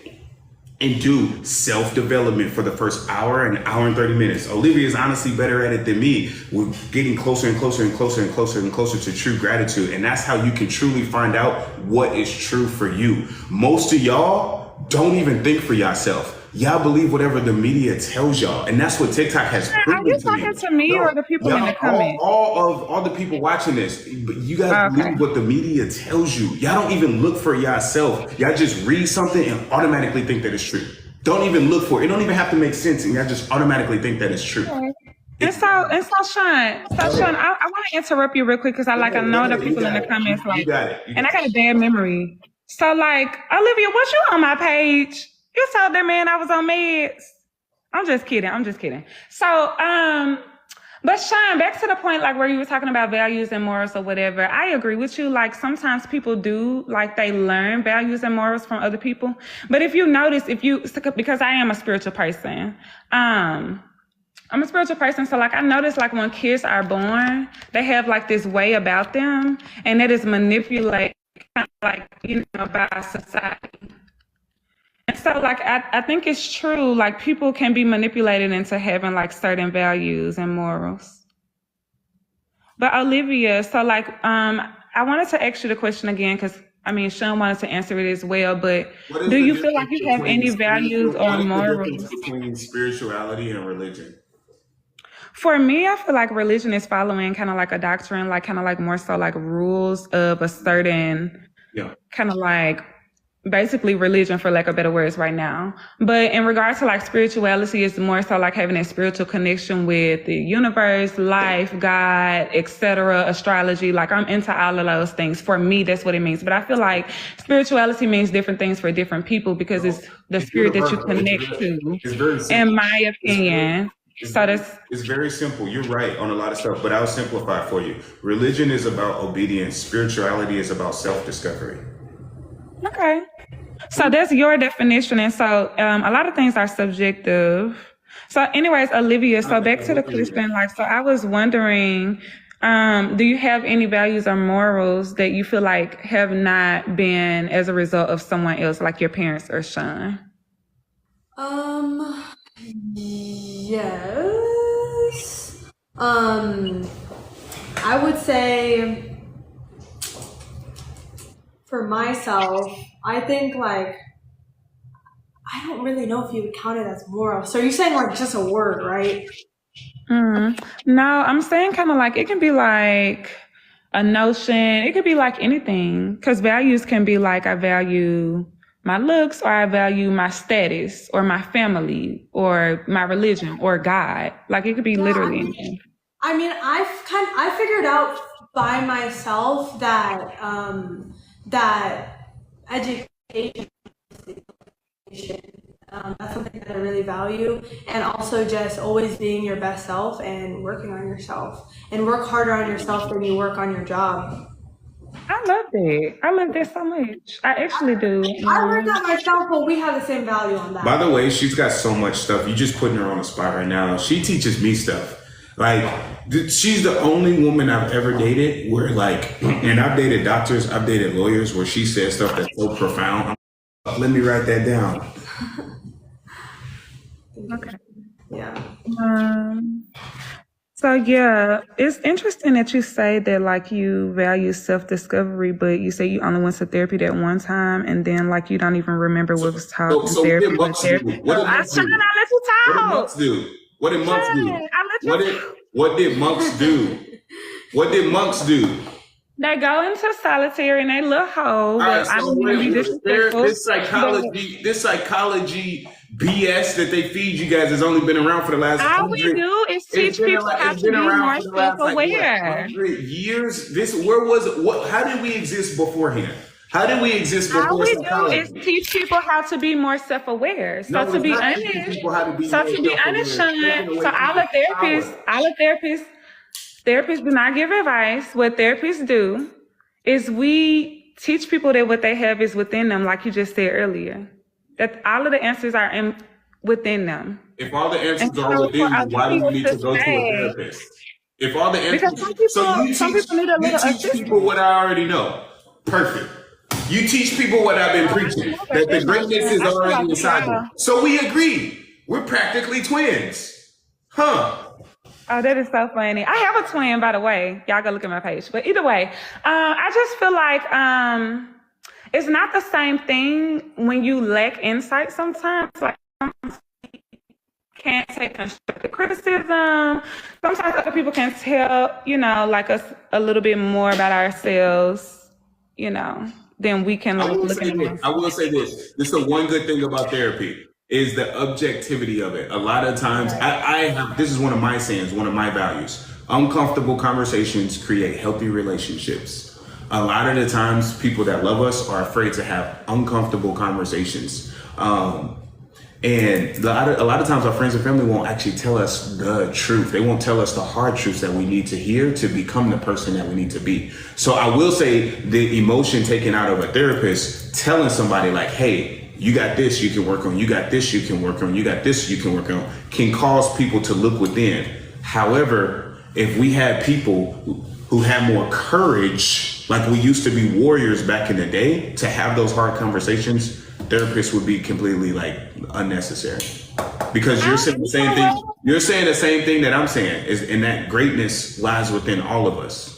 and do self-development for the first hour and 30 minutes. Olivia is honestly better at it than me. We're getting closer and closer and closer and closer and closer to true gratitude. And that's how you can truly find out what is true for you. Most of y'all don't even think for yourself. Y'all believe whatever the media tells y'all. And that's what TikTok has proven. Are you talking to me or the people in the comments? All the people watching this, you guys believe what the media tells you. Y'all don't even look for yourself. Y'all just read something and automatically think that it's true. Don't even look for it. It don't even have to make sense, and y'all just automatically think that it's true. And so, Sean, I want to interrupt you real quick because I know the people in the comments like, and I got a bad memory. So, like, Olivia, was you on my page? You told that man I was on meds. I'm just kidding. So, but Sean, back to the point, like where you were talking about values and morals or whatever. I agree with you. Like sometimes people do, like they learn values and morals from other people. But if you notice, because I am a spiritual person, I'm a spiritual person. So like I notice like when kids are born, they have like this way about them, and that is manipulated, kind of like, by society. And so, like, I think it's true, like, people can be manipulated into having, like, certain values and morals. But Olivia, so like, I wanted to ask you the question again because I mean, Sean wanted to answer it as well. But do you feel like you have any values or morals? Between spirituality and religion? For me, I feel like religion is following kind of like a doctrine, like kind of like more so like rules of a certain kind of like basically religion, for lack of better words, right now. But in regards to like spirituality, it's more so like having a spiritual connection with the universe, life, God, etc., astrology. Like I'm into all of those things. For me, that's what it means. But I feel like spirituality means different things for different people because it's the spirit that you connect to, in my opinion. It's very simple. You're right on a lot of stuff, but I'll simplify for you. Religion is about obedience. Spirituality is about self-discovery. Okay. So that's your definition. And so a lot of things are subjective. So anyways, Olivia, so back to the question, like, so I was wondering, do you have any values or morals that you feel like have not been as a result of someone else, like your parents or Sean? Yes. I would say for myself, I think like I don't really know if you would count it as moral. So you're saying like just a word, right? No, I'm saying kind of like it can be like a notion. It could be like anything because values can be like I value my looks, or I value my status, or my family, or my religion, or God. Like it could be literally anything. I mean, I figured out by myself that that education, that's something that I really value, and also just always being your best self and working on yourself, and work harder on yourself than you work on your job. I love that. I love that so much. I actually do. I learned that myself, but we have the same value on that. By the way, she's got so much stuff. You just putting her on the spot right now. She teaches me stuff. Like, she's the only woman I've ever dated where like, and I've dated doctors, I've dated lawyers where she says stuff that's so profound. Let me write that down. Okay. Yeah. So yeah, it's interesting that you say that like you value self-discovery, but you say you only went to therapy that one time, and then like you don't even remember what was taught in therapy. What did monks do? What did monks do? What did monks do? What did monks do? They go into solitary and they look whole. Right, so this psychology BS that they feed you guys has only been around for the last. All we do is teach people how to be more self-aware. Years. Where was it? What? How did we exist beforehand? How did we exist before? All we do is teach people how to be more self-aware. So to be honest, Sean, so all the therapists do not give advice. What therapists do is we teach people that what they have is within them, like you just said earlier. That all of the answers are within them. If all the answers are within you, why do you need to go to a therapist? If all the answers, you teach people what I already know. Perfect. You teach people what I've been preaching, that the greatness is already inside you. So we agree. We're practically twins. Huh? Oh, that is so funny. I have a twin, by the way. Y'all go look at my page. But either way, I just feel like it's not the same thing when you lack insight sometimes. Like sometimes you can't take constructive criticism. Sometimes other people can tell, like us a little bit more about ourselves, than we can look at it. I will say this. This is the one good thing about therapy is the objectivity of it. A lot of times I have, this is one of my sayings, one of my values. Uncomfortable conversations create healthy relationships. A lot of the times people that love us are afraid to have uncomfortable conversations. And a lot of times our friends and family won't actually tell us the truth. They won't tell us the hard truths that we need to hear to become the person that we need to be. So I will say the emotion taken out of a therapist telling somebody like, hey, you got this you can work on, you got this you can work on, you got this you can work on, can cause people to look within. However, if we had people who had more courage, like we used to be warriors back in the day, to have those hard conversations, therapists would be completely like unnecessary. because you're saying the same thing. You're saying the same thing that I'm saying, and that greatness lies within all of us.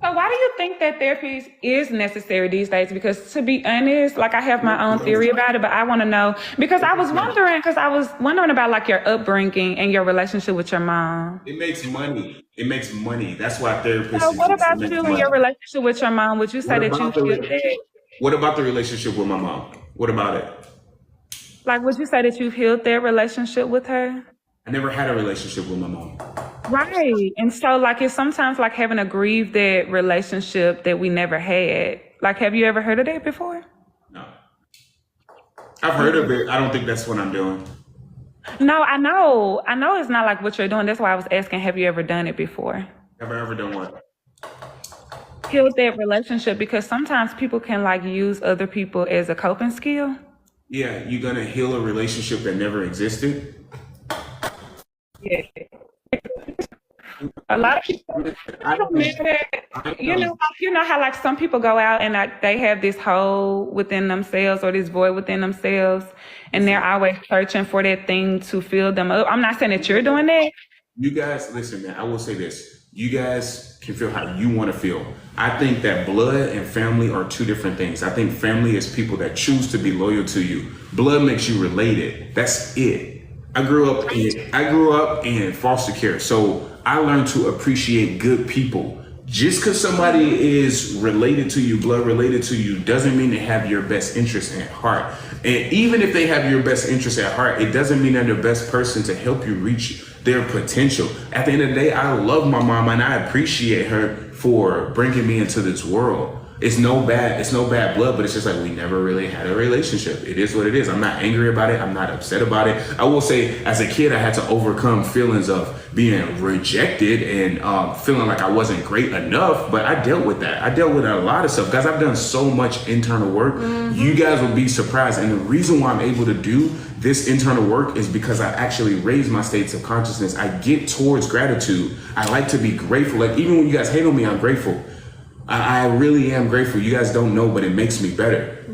So why do you think that therapy is necessary these days? Because to be honest, like I have my own theory about it, but I want to know, because I was wondering about like your upbringing and your relationship with your mom. It makes money. It makes money. That's why therapists. So what about you and your relationship with your mom? Would you say that you feel that? What about the relationship with my mom? What about it? Like, would you say that you've healed their relationship with her? I never had a relationship with my mom. Right. And so like it's sometimes like having a grieved that relationship that we never had. Like, have you ever heard of that before? No. I've heard of it. I don't think that's what I'm doing. No, I know it's not like what you're doing. That's why I was asking, have you ever done it before? Have I ever done what? Healed that relationship, because sometimes people can like use other people as a coping skill. Yeah, you're gonna heal a relationship that never existed. Yeah. A lot of people, I don't you know how like some people go out and like they have this hole within themselves or this void within themselves, and they're always searching for that thing to fill them up. I'm not saying that you're doing that. You guys, listen, man, I will say this. You guys can feel how you want to feel. I think that blood and family are two different things. I think family is people that choose to be loyal to you. Blood makes you related. That's it. I grew up in foster care, so I learned to appreciate good people. Just because somebody is related to you, blood related to you, doesn't mean they have your best interest at heart. And even if they have your best interest at heart, it doesn't mean they're the best person to help you reach their potential. At the end of the day, I love my mom and I appreciate her for bringing me into this world. It's no bad blood, but it's just like we never really had a relationship. It is what it is. I'm not angry about it. I'm not upset about it. I will say, as a kid, I had to overcome feelings of being rejected and feeling like I wasn't great enough, but I dealt with that. I dealt with a lot of stuff. Guys, I've done so much internal work. You guys will be surprised. And the reason why I'm able to do this internal work is because I actually raise my states of consciousness. I get towards gratitude. I like to be grateful. Like even when you guys hate on me, I'm grateful. I really am grateful. You guys don't know, but it makes me better.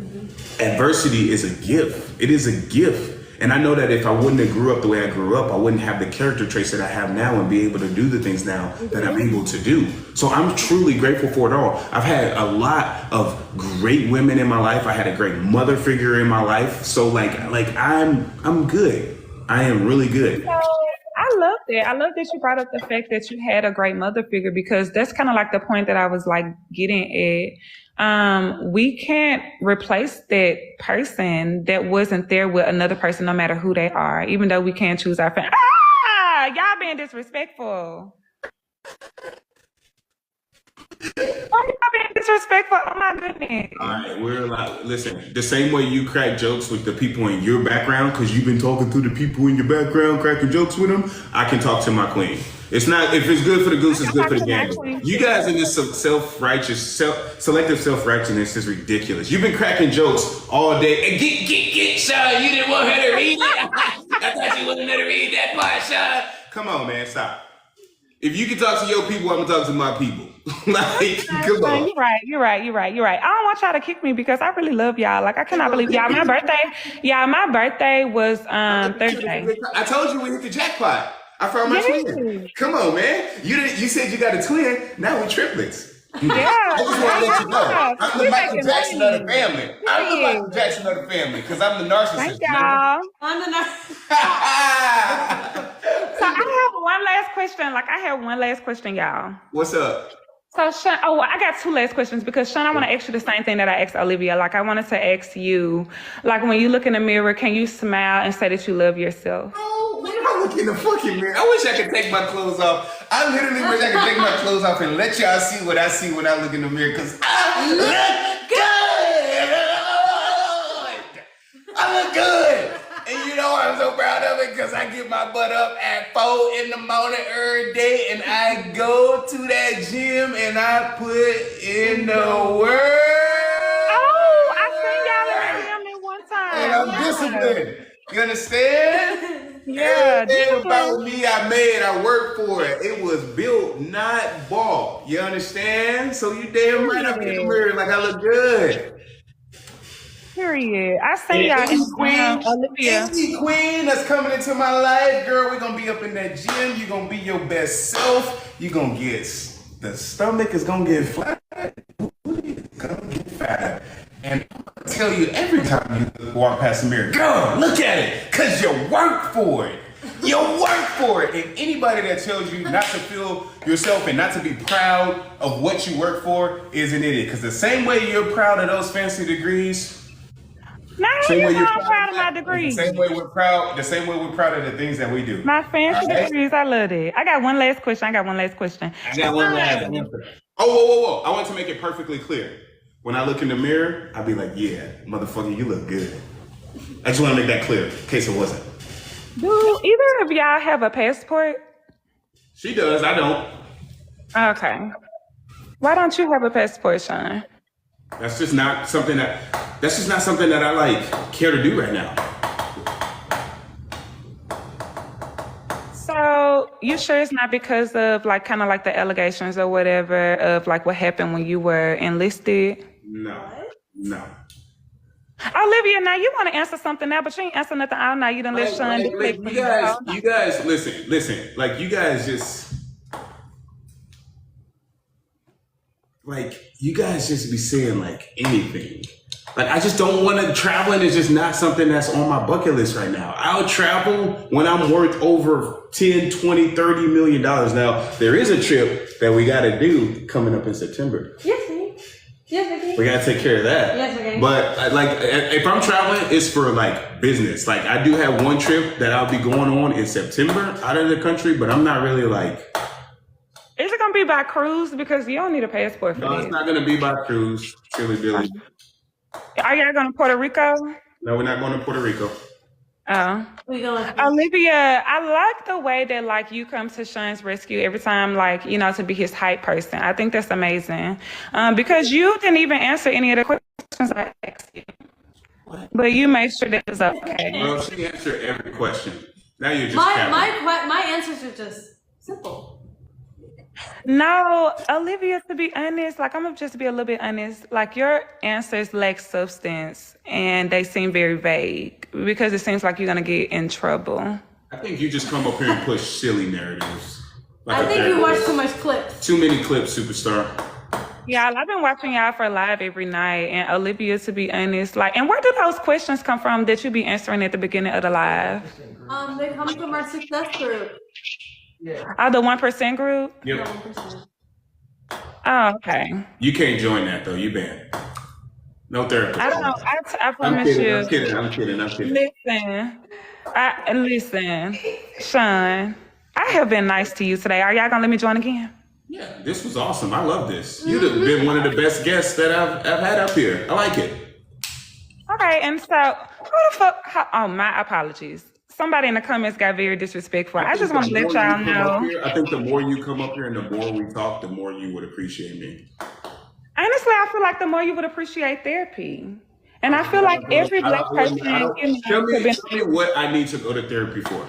Adversity is a gift. It is a gift. And I know that if I wouldn't have grew up the way I grew up, I wouldn't have the character traits that I have now and be able to do the things now that I'm able to do. So I'm truly grateful for it all. I've had a lot of great women in my life. I had a great mother figure in my life. So like I'm good. I am really good. I love that. I love that you brought up the fact that you had a great mother figure, because that's kind of like the point that I was like getting at. We can't replace that person that wasn't there with another person, no matter who they are, even though we can't choose our family. Y'all being disrespectful. Y'all being disrespectful. Oh my goodness. All right, we're like, listen, the same way you crack jokes with the people in your background, because you've been talking to the people in your background, cracking jokes with them, I can talk to my queen. It's not, if it's good for the goose, it's good for the gander. You guys in this selective self-righteousness is ridiculous. You've been cracking jokes all day. And get, Sean, you didn't want her to read it. I thought you wasn't going to read that part, Sean. Come on, man, stop. If you can talk to your people, I'm going to talk to my people. Like, come on. You're right. I don't want y'all to kick me because I really love y'all. Like, I cannot believe y'all. My birthday was Thursday. I told you we hit the jackpot. I found my twin. Come on, man. You said you got a twin. Now we triplets. Yeah. I just want to let you know. I'm the Michael Jackson of the family. I'm the Michael Jackson of the family because I'm the narcissist. Thank y'all. I'm the narcissist. So I have one last question. I have one last question, y'all. What's up? So Sean, I got two last questions because Sean, I want to ask you the same thing that I asked Olivia. I wanted to ask you, when you look in the mirror, can you smile and say that you love yourself? Oh, when I look in the fucking mirror, I wish I could take my clothes off. I literally wish I could take my clothes off and let y'all see what I see when I look in the mirror, because I look good. I look good. And you know I'm so proud of it because I get my butt up at 4 in the morning every day and I go to that gym and I put in the work. Oh, I seen y'all in the gym at one time. And I'm disciplined. You understand? Yeah. Everything about me I worked for it. It was built, not bought. You understand? So you damn right up in the mirror like I look good. Period. I seen y'all Instagram, Olivia. Any queen that's coming into my life, girl, we're gonna be up in that gym. You're gonna be your best self. You're gonna get, the stomach is gonna get flat. It's gonna get fat. And I'm gonna tell you every time you walk past the mirror, girl, look at it, cause you work for it. You work for it. And anybody that tells you not to feel yourself and not to be proud of what you work for is an idiot. Cause the same way you're proud of those fancy degrees, I'm proud of my degrees. The same way we're proud of the things that we do. My fancy degrees, I love it. I got one last question. I got one last answer. Whoa. I want to make it perfectly clear. When I look in the mirror, I'll be like, yeah, motherfucker, you look good. I just want to make that clear, in case it wasn't. Do either of y'all have a passport? She does, I don't. Okay. Why don't you have a passport, Sean? That's just not something that I like care to do right now. So you sure it's not because of like kind of like the allegations or whatever of like what happened when you were enlisted? No. Olivia, now you want to answer something now, but you ain't answer nothing all night. You done let Sean deflect. You guys, listen. Like you guys just be saying like anything. Like I just don't want to. Traveling is just not something that's on my bucket list right now. I'll travel when I'm worth over 10, 20, 30 million dollars. Now there is a trip that we got to do coming up in September. Yes, okay. We gotta take care of that. Yes, okay. But like, if I'm traveling, it's for like business. Like, I do have one trip that I'll be going on in September out of the country, but I'm not really like. Is it gonna be by cruise? Because you don't need a passport for No, this. it's not gonna be by cruise, silly Billy. Are y'all going to Puerto Rico? No, we're not going to Puerto Rico. Oh. We going. Olivia, I like the way that like you come to Sean's rescue every time, like, you know, to be his hype person. I think that's amazing. Because you didn't even answer any of the questions I asked you. What? But you made sure that it was okay. Well, she answered every question. Now you're just my answers are just simple. No, Olivia, to be honest, like I'm gonna just be a little bit honest, like your answers lack substance and they seem very vague because it seems like you're gonna get in trouble. I think you just come up here and push silly narratives. Like I think you watch too much clips. Too many clips, superstar. Yeah, I've been watching y'all for live every night, and Olivia, to be honest, like, and where do those questions come from that you be answering at the beginning of the live? They come from our success group. Oh, the 1% group? Yep. 1%. Oh, okay. You can't join that though. You banned. No therapy. I don't know. I promise you. I'm kidding. Listen, Sean, I have been nice to you today. Are y'all gonna let me join again? Yeah, this was awesome. I love this. You've been one of the best guests that I've had up here. I like it. Okay, and so who the fuck? Oh, my apologies. Somebody in the comments got very disrespectful. I just want to let y'all know. I think the more you come up here and the more we talk, the more you would appreciate me. Honestly, I feel like the more you would appreciate therapy. And I feel like every Black person, Tell me what I need to go to therapy for.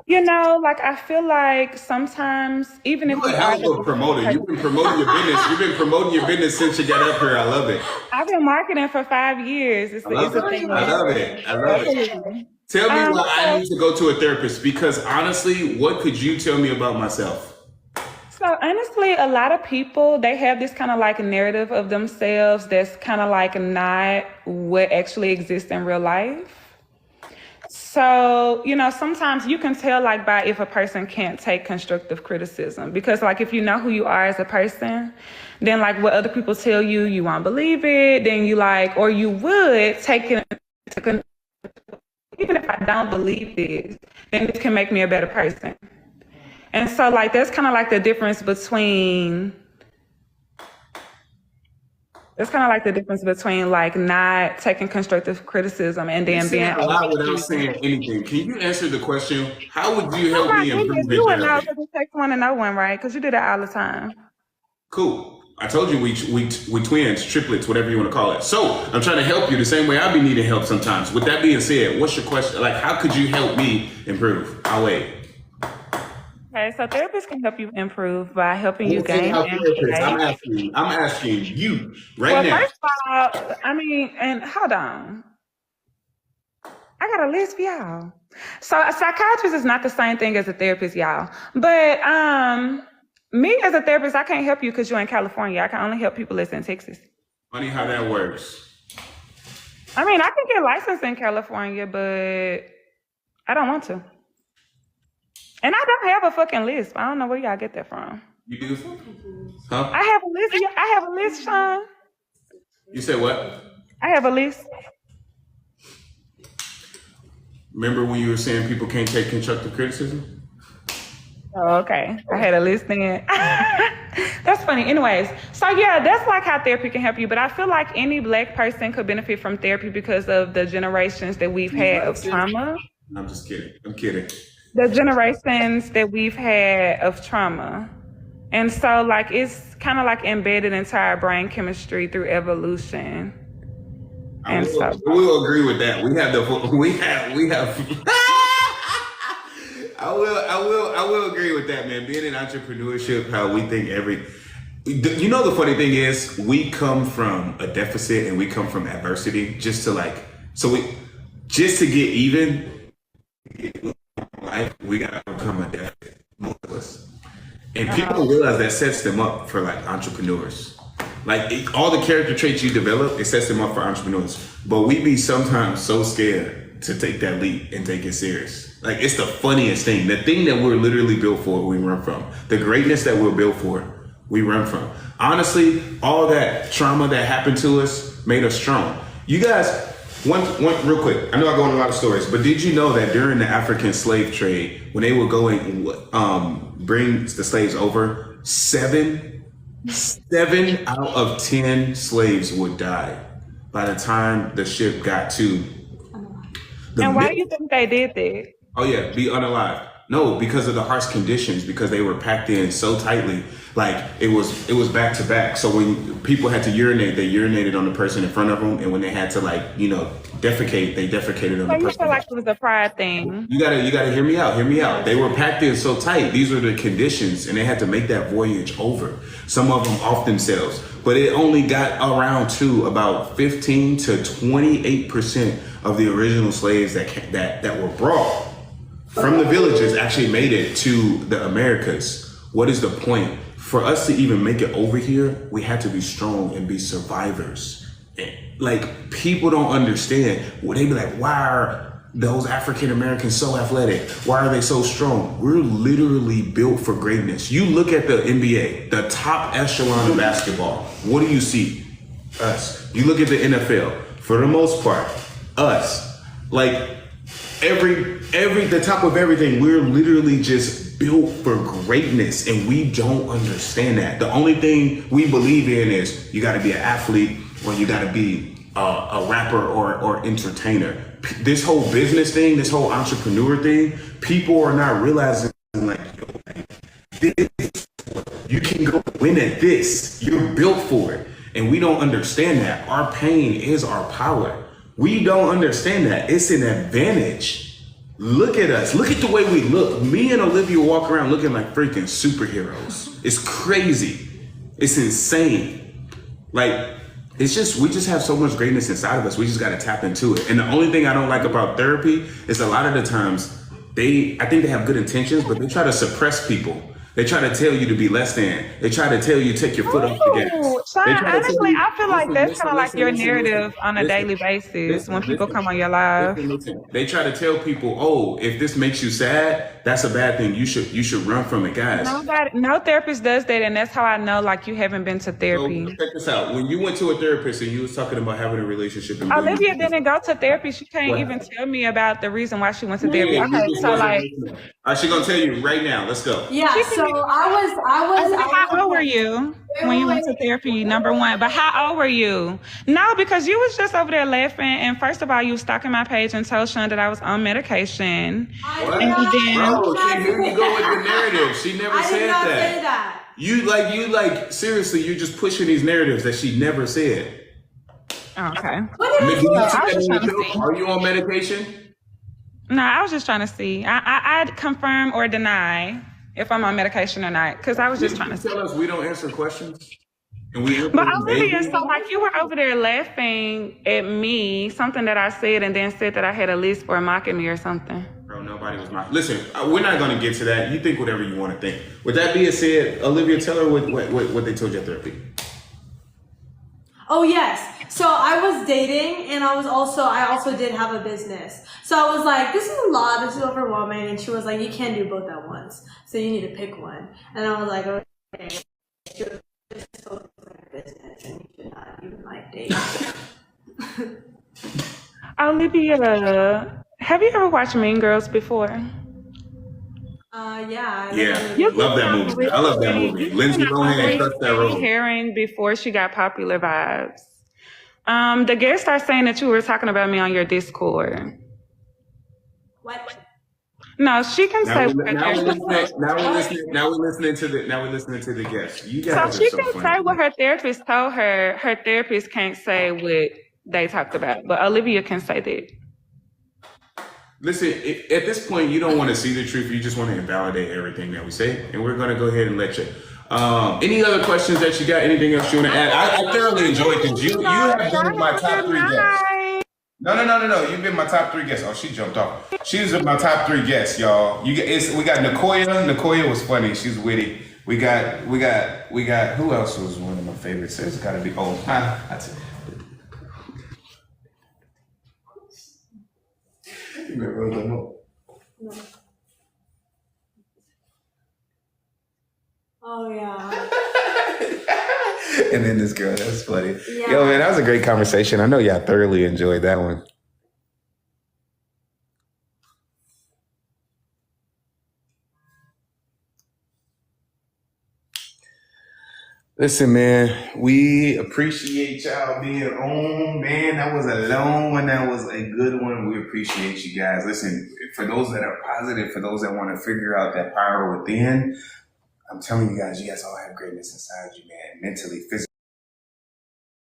You know, like I feel like sometimes, even if you're a hell of a promoter, you've been promoting your business. You've been promoting your business since you got up here. I love it. I've been marketing for 5 years. I love it. Tell me why I need to go to a therapist, because honestly, what could you tell me about myself? So honestly, a lot of people, they have this kind of like narrative of themselves that's kind of like not what actually exists in real life. So, you know, sometimes you can tell like by if a person can't take constructive criticism, because like if you know who you are as a person, then like what other people tell you, you won't believe it. Then you like, or you would take it to, even if I don't believe this, then this can make me a better person. And so like, that's kind of like the difference between, like not taking constructive criticism and then being a lot without saying anything. Can you answer the question? How would you help me improve this? You would know because it takes one to know one, right? Because you do that all the time. Cool. I told you we twins, triplets, whatever you want to call it. So I'm trying to help you the same way I be needing help sometimes. With that being said, what's your question? Like, how could you help me improve? I'll wait. Okay, so therapists can help you improve by helping you Take gain out therapists. insight. I'm asking you right Well, now. first of all, I mean, and hold on. I got a list for y'all. So a psychiatrist is not the same thing as a therapist, y'all. But me as a therapist, I can't help you because you're in California. I can only help people that's in Texas. Funny how that works. I mean, I can get licensed in California, but I don't want to. And I don't have a fucking list. I don't know where y'all get that from. You do? Huh? I have a list. I have a list, Sean. You said what? I have a list. Remember when you were saying people can't take constructive criticism? Oh, okay. I had a list then. That's funny. Anyways, so yeah, that's like how therapy can help you. But I feel like any Black person could benefit from therapy because of the generations that we've had of trauma. I'm just kidding. I'm kidding. The generations that we've had of trauma. And so like it's kind of like embedded into our brain chemistry through evolution. I will agree with that. We have I will agree with that, man. Being in entrepreneurship, how we think you know, the funny thing is we come from a deficit and we come from adversity just to get even life, we gotta become a deficit, most of us. And people don't realize that sets them up for like entrepreneurs. Like all the character traits you develop, it sets them up for entrepreneurs. But we be sometimes so scared to take that leap and take it serious. Like it's the funniest thing. The thing that we're literally built for, we run from. The greatness that we're built for, we run from. Honestly, all that trauma that happened to us made us strong. You guys, one real quick. I know I go on a lot of stories, but did you know that during the African slave trade, when they would go and bring the slaves over, 7 out of 10 slaves would die by the time the ship got to And why do you think they did that? Oh yeah, be unalive. No, because of the harsh conditions, because they were packed in so tightly. Like it was back to back. So when people had to urinate, they urinated on the person in front of them, and when they had to defecate, they defecated on the person. You feel like it was a pride thing. You gotta hear me out. Hear me out. They were packed in so tight. These were the conditions, and they had to make that voyage over. Some of them off themselves, but it only got around to about 15 to 28% of the original slaves that were brought from the villages actually made it to the Americas. What is the point? For us to even make it over here, we had to be strong and be survivors. Like people don't understand. They be like, why are those African Americans so athletic? Why are they so strong? We're literally built for greatness. You look at the NBA, the top echelon of basketball. What do you see? Us. You look at the NFL, for the most part, us. Like the top of everything, we're literally just built for greatness, and we don't understand that. The only thing we believe in is you got to be an athlete or you got to be a rapper or entertainer. This whole business thing, this whole entrepreneur thing, people are not realizing like, you can go win at this. You're built for it, and we don't understand that. Our pain is our power. We don't understand that. It's an advantage. Look at us. Look at the way we look. Me and Olivia walk around looking like freaking superheroes. It's crazy. It's insane. Like, we just have so much greatness inside of us. We just got to tap into it. And the only thing I don't like about therapy is a lot of the times I think they have good intentions, but they try to suppress people. They try to tell you to be less than. They try to tell you to take your foot off the gas. Sean, honestly, I feel like that's kind of like your narrative on a daily basis when people come on your live. They try to tell people, oh, if this makes you sad, that's a bad thing. You should run from it, guys. No therapist does that, and that's how I know like you haven't been to therapy. So check this out. When you went to a therapist and you was talking about having a relationship, Olivia didn't go to therapy. She can't even tell me about the reason why she went to therapy. Okay, so like, she's gonna tell you right now. Let's go. Yeah. So how old were you when you went to therapy? Number one, but how old were you? No, because you was just over there laughing, and first of all, you was stalking my page and told Sean that I was on medication. What? Here you go with the narrative. She never said that. Say that. You seriously, you're just pushing these narratives that she never said. Okay. Are you on medication? No, I was just trying to see. I'd confirm or deny. if I'm on medication or not. Because I was just trying to tell us we don't answer questions. And we But Olivia, so like you were over there laughing at me, something that I said, and then said that I had a list for mocking me or something. Bro, nobody was mocking. Listen, we're not going to get to that. You think whatever you want to think. With that being said, Olivia, tell her what they told you at therapy. Oh yes. So I was dating, and I also did have a business. So I was like, this is a lot, this is overwhelming. And she was like, you can't do both at once. So you need to pick one. And I was like, okay. She was just focused on her business, and you should not even like dating. Olivia, have you ever watched Mean Girls before? Yeah. Yeah, love that movie. I love that movie. Lindsay Lohan touched that role. Herring before she got Popular Vibes. The guests are saying that you were talking about me on your Discord. What? No, she can say. Now we're listening to the guests. You guys So she are so can funny. say what her therapist told her. Her therapist can't say what they talked about, but Olivia can say that. Listen, at this point, you don't want to see the truth. You just want to invalidate everything that we say, and we're gonna go ahead and let you. Any other questions that you got? Anything else you want to add? I thoroughly enjoyed this. You have been my top 3 guests. No. You've been my top 3 guests. Oh, she jumped off. She was my top 3 guests, y'all. We got Nicoya. Nicoya was funny. She's witty. We got. Who else was one of my favorites? It's got to be. That's it. You remember them all? No. Oh yeah. And then this girl, that's funny. Yeah. Yo, man, that was a great conversation. I know y'all thoroughly enjoyed that one. Listen, man, we appreciate y'all being on, man. That was a long one. That was a good one. We appreciate you guys. Listen, for those that are positive, for those that want to figure out that power within, I'm telling you guys all have greatness inside you, man. Mentally,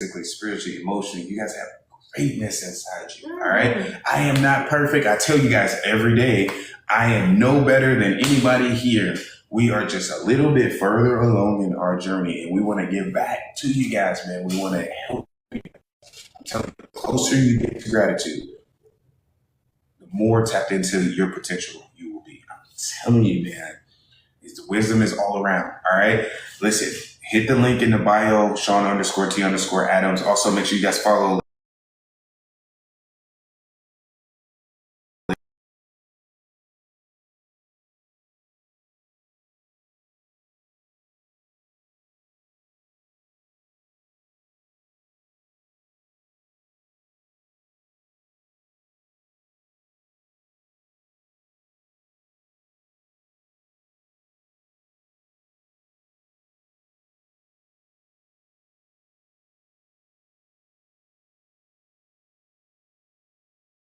physically, spiritually, emotionally, you guys have greatness inside you, all right? I am not perfect. I tell you guys every day, I am no better than anybody here. We are just a little bit further along in our journey, and we want to give back to you guys, man. We want to help you. I'm telling you, the closer you get to gratitude, the more tapped into your potential you will be. I'm telling you, man. The wisdom is all around. All right. Listen, hit the link in the bio, Sean_T_Adams. Also, make sure you guys follow.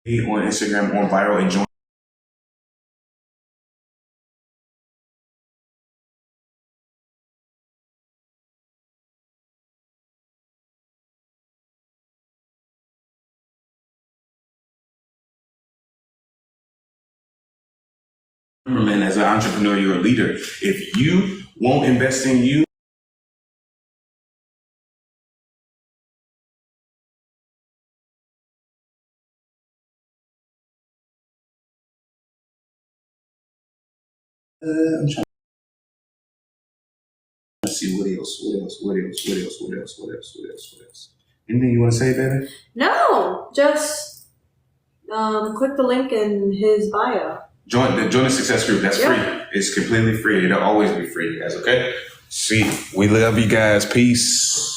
On Instagram, on Viral, and join. Remember, man, as an entrepreneur, you're a leader. If you won't invest in you, I'm trying to see what else. Anything you want to say, baby? No, just click the link in his bio. Join the success group. That's free. It's completely free. It'll always be free, you guys. Okay. See, we love you guys. Peace.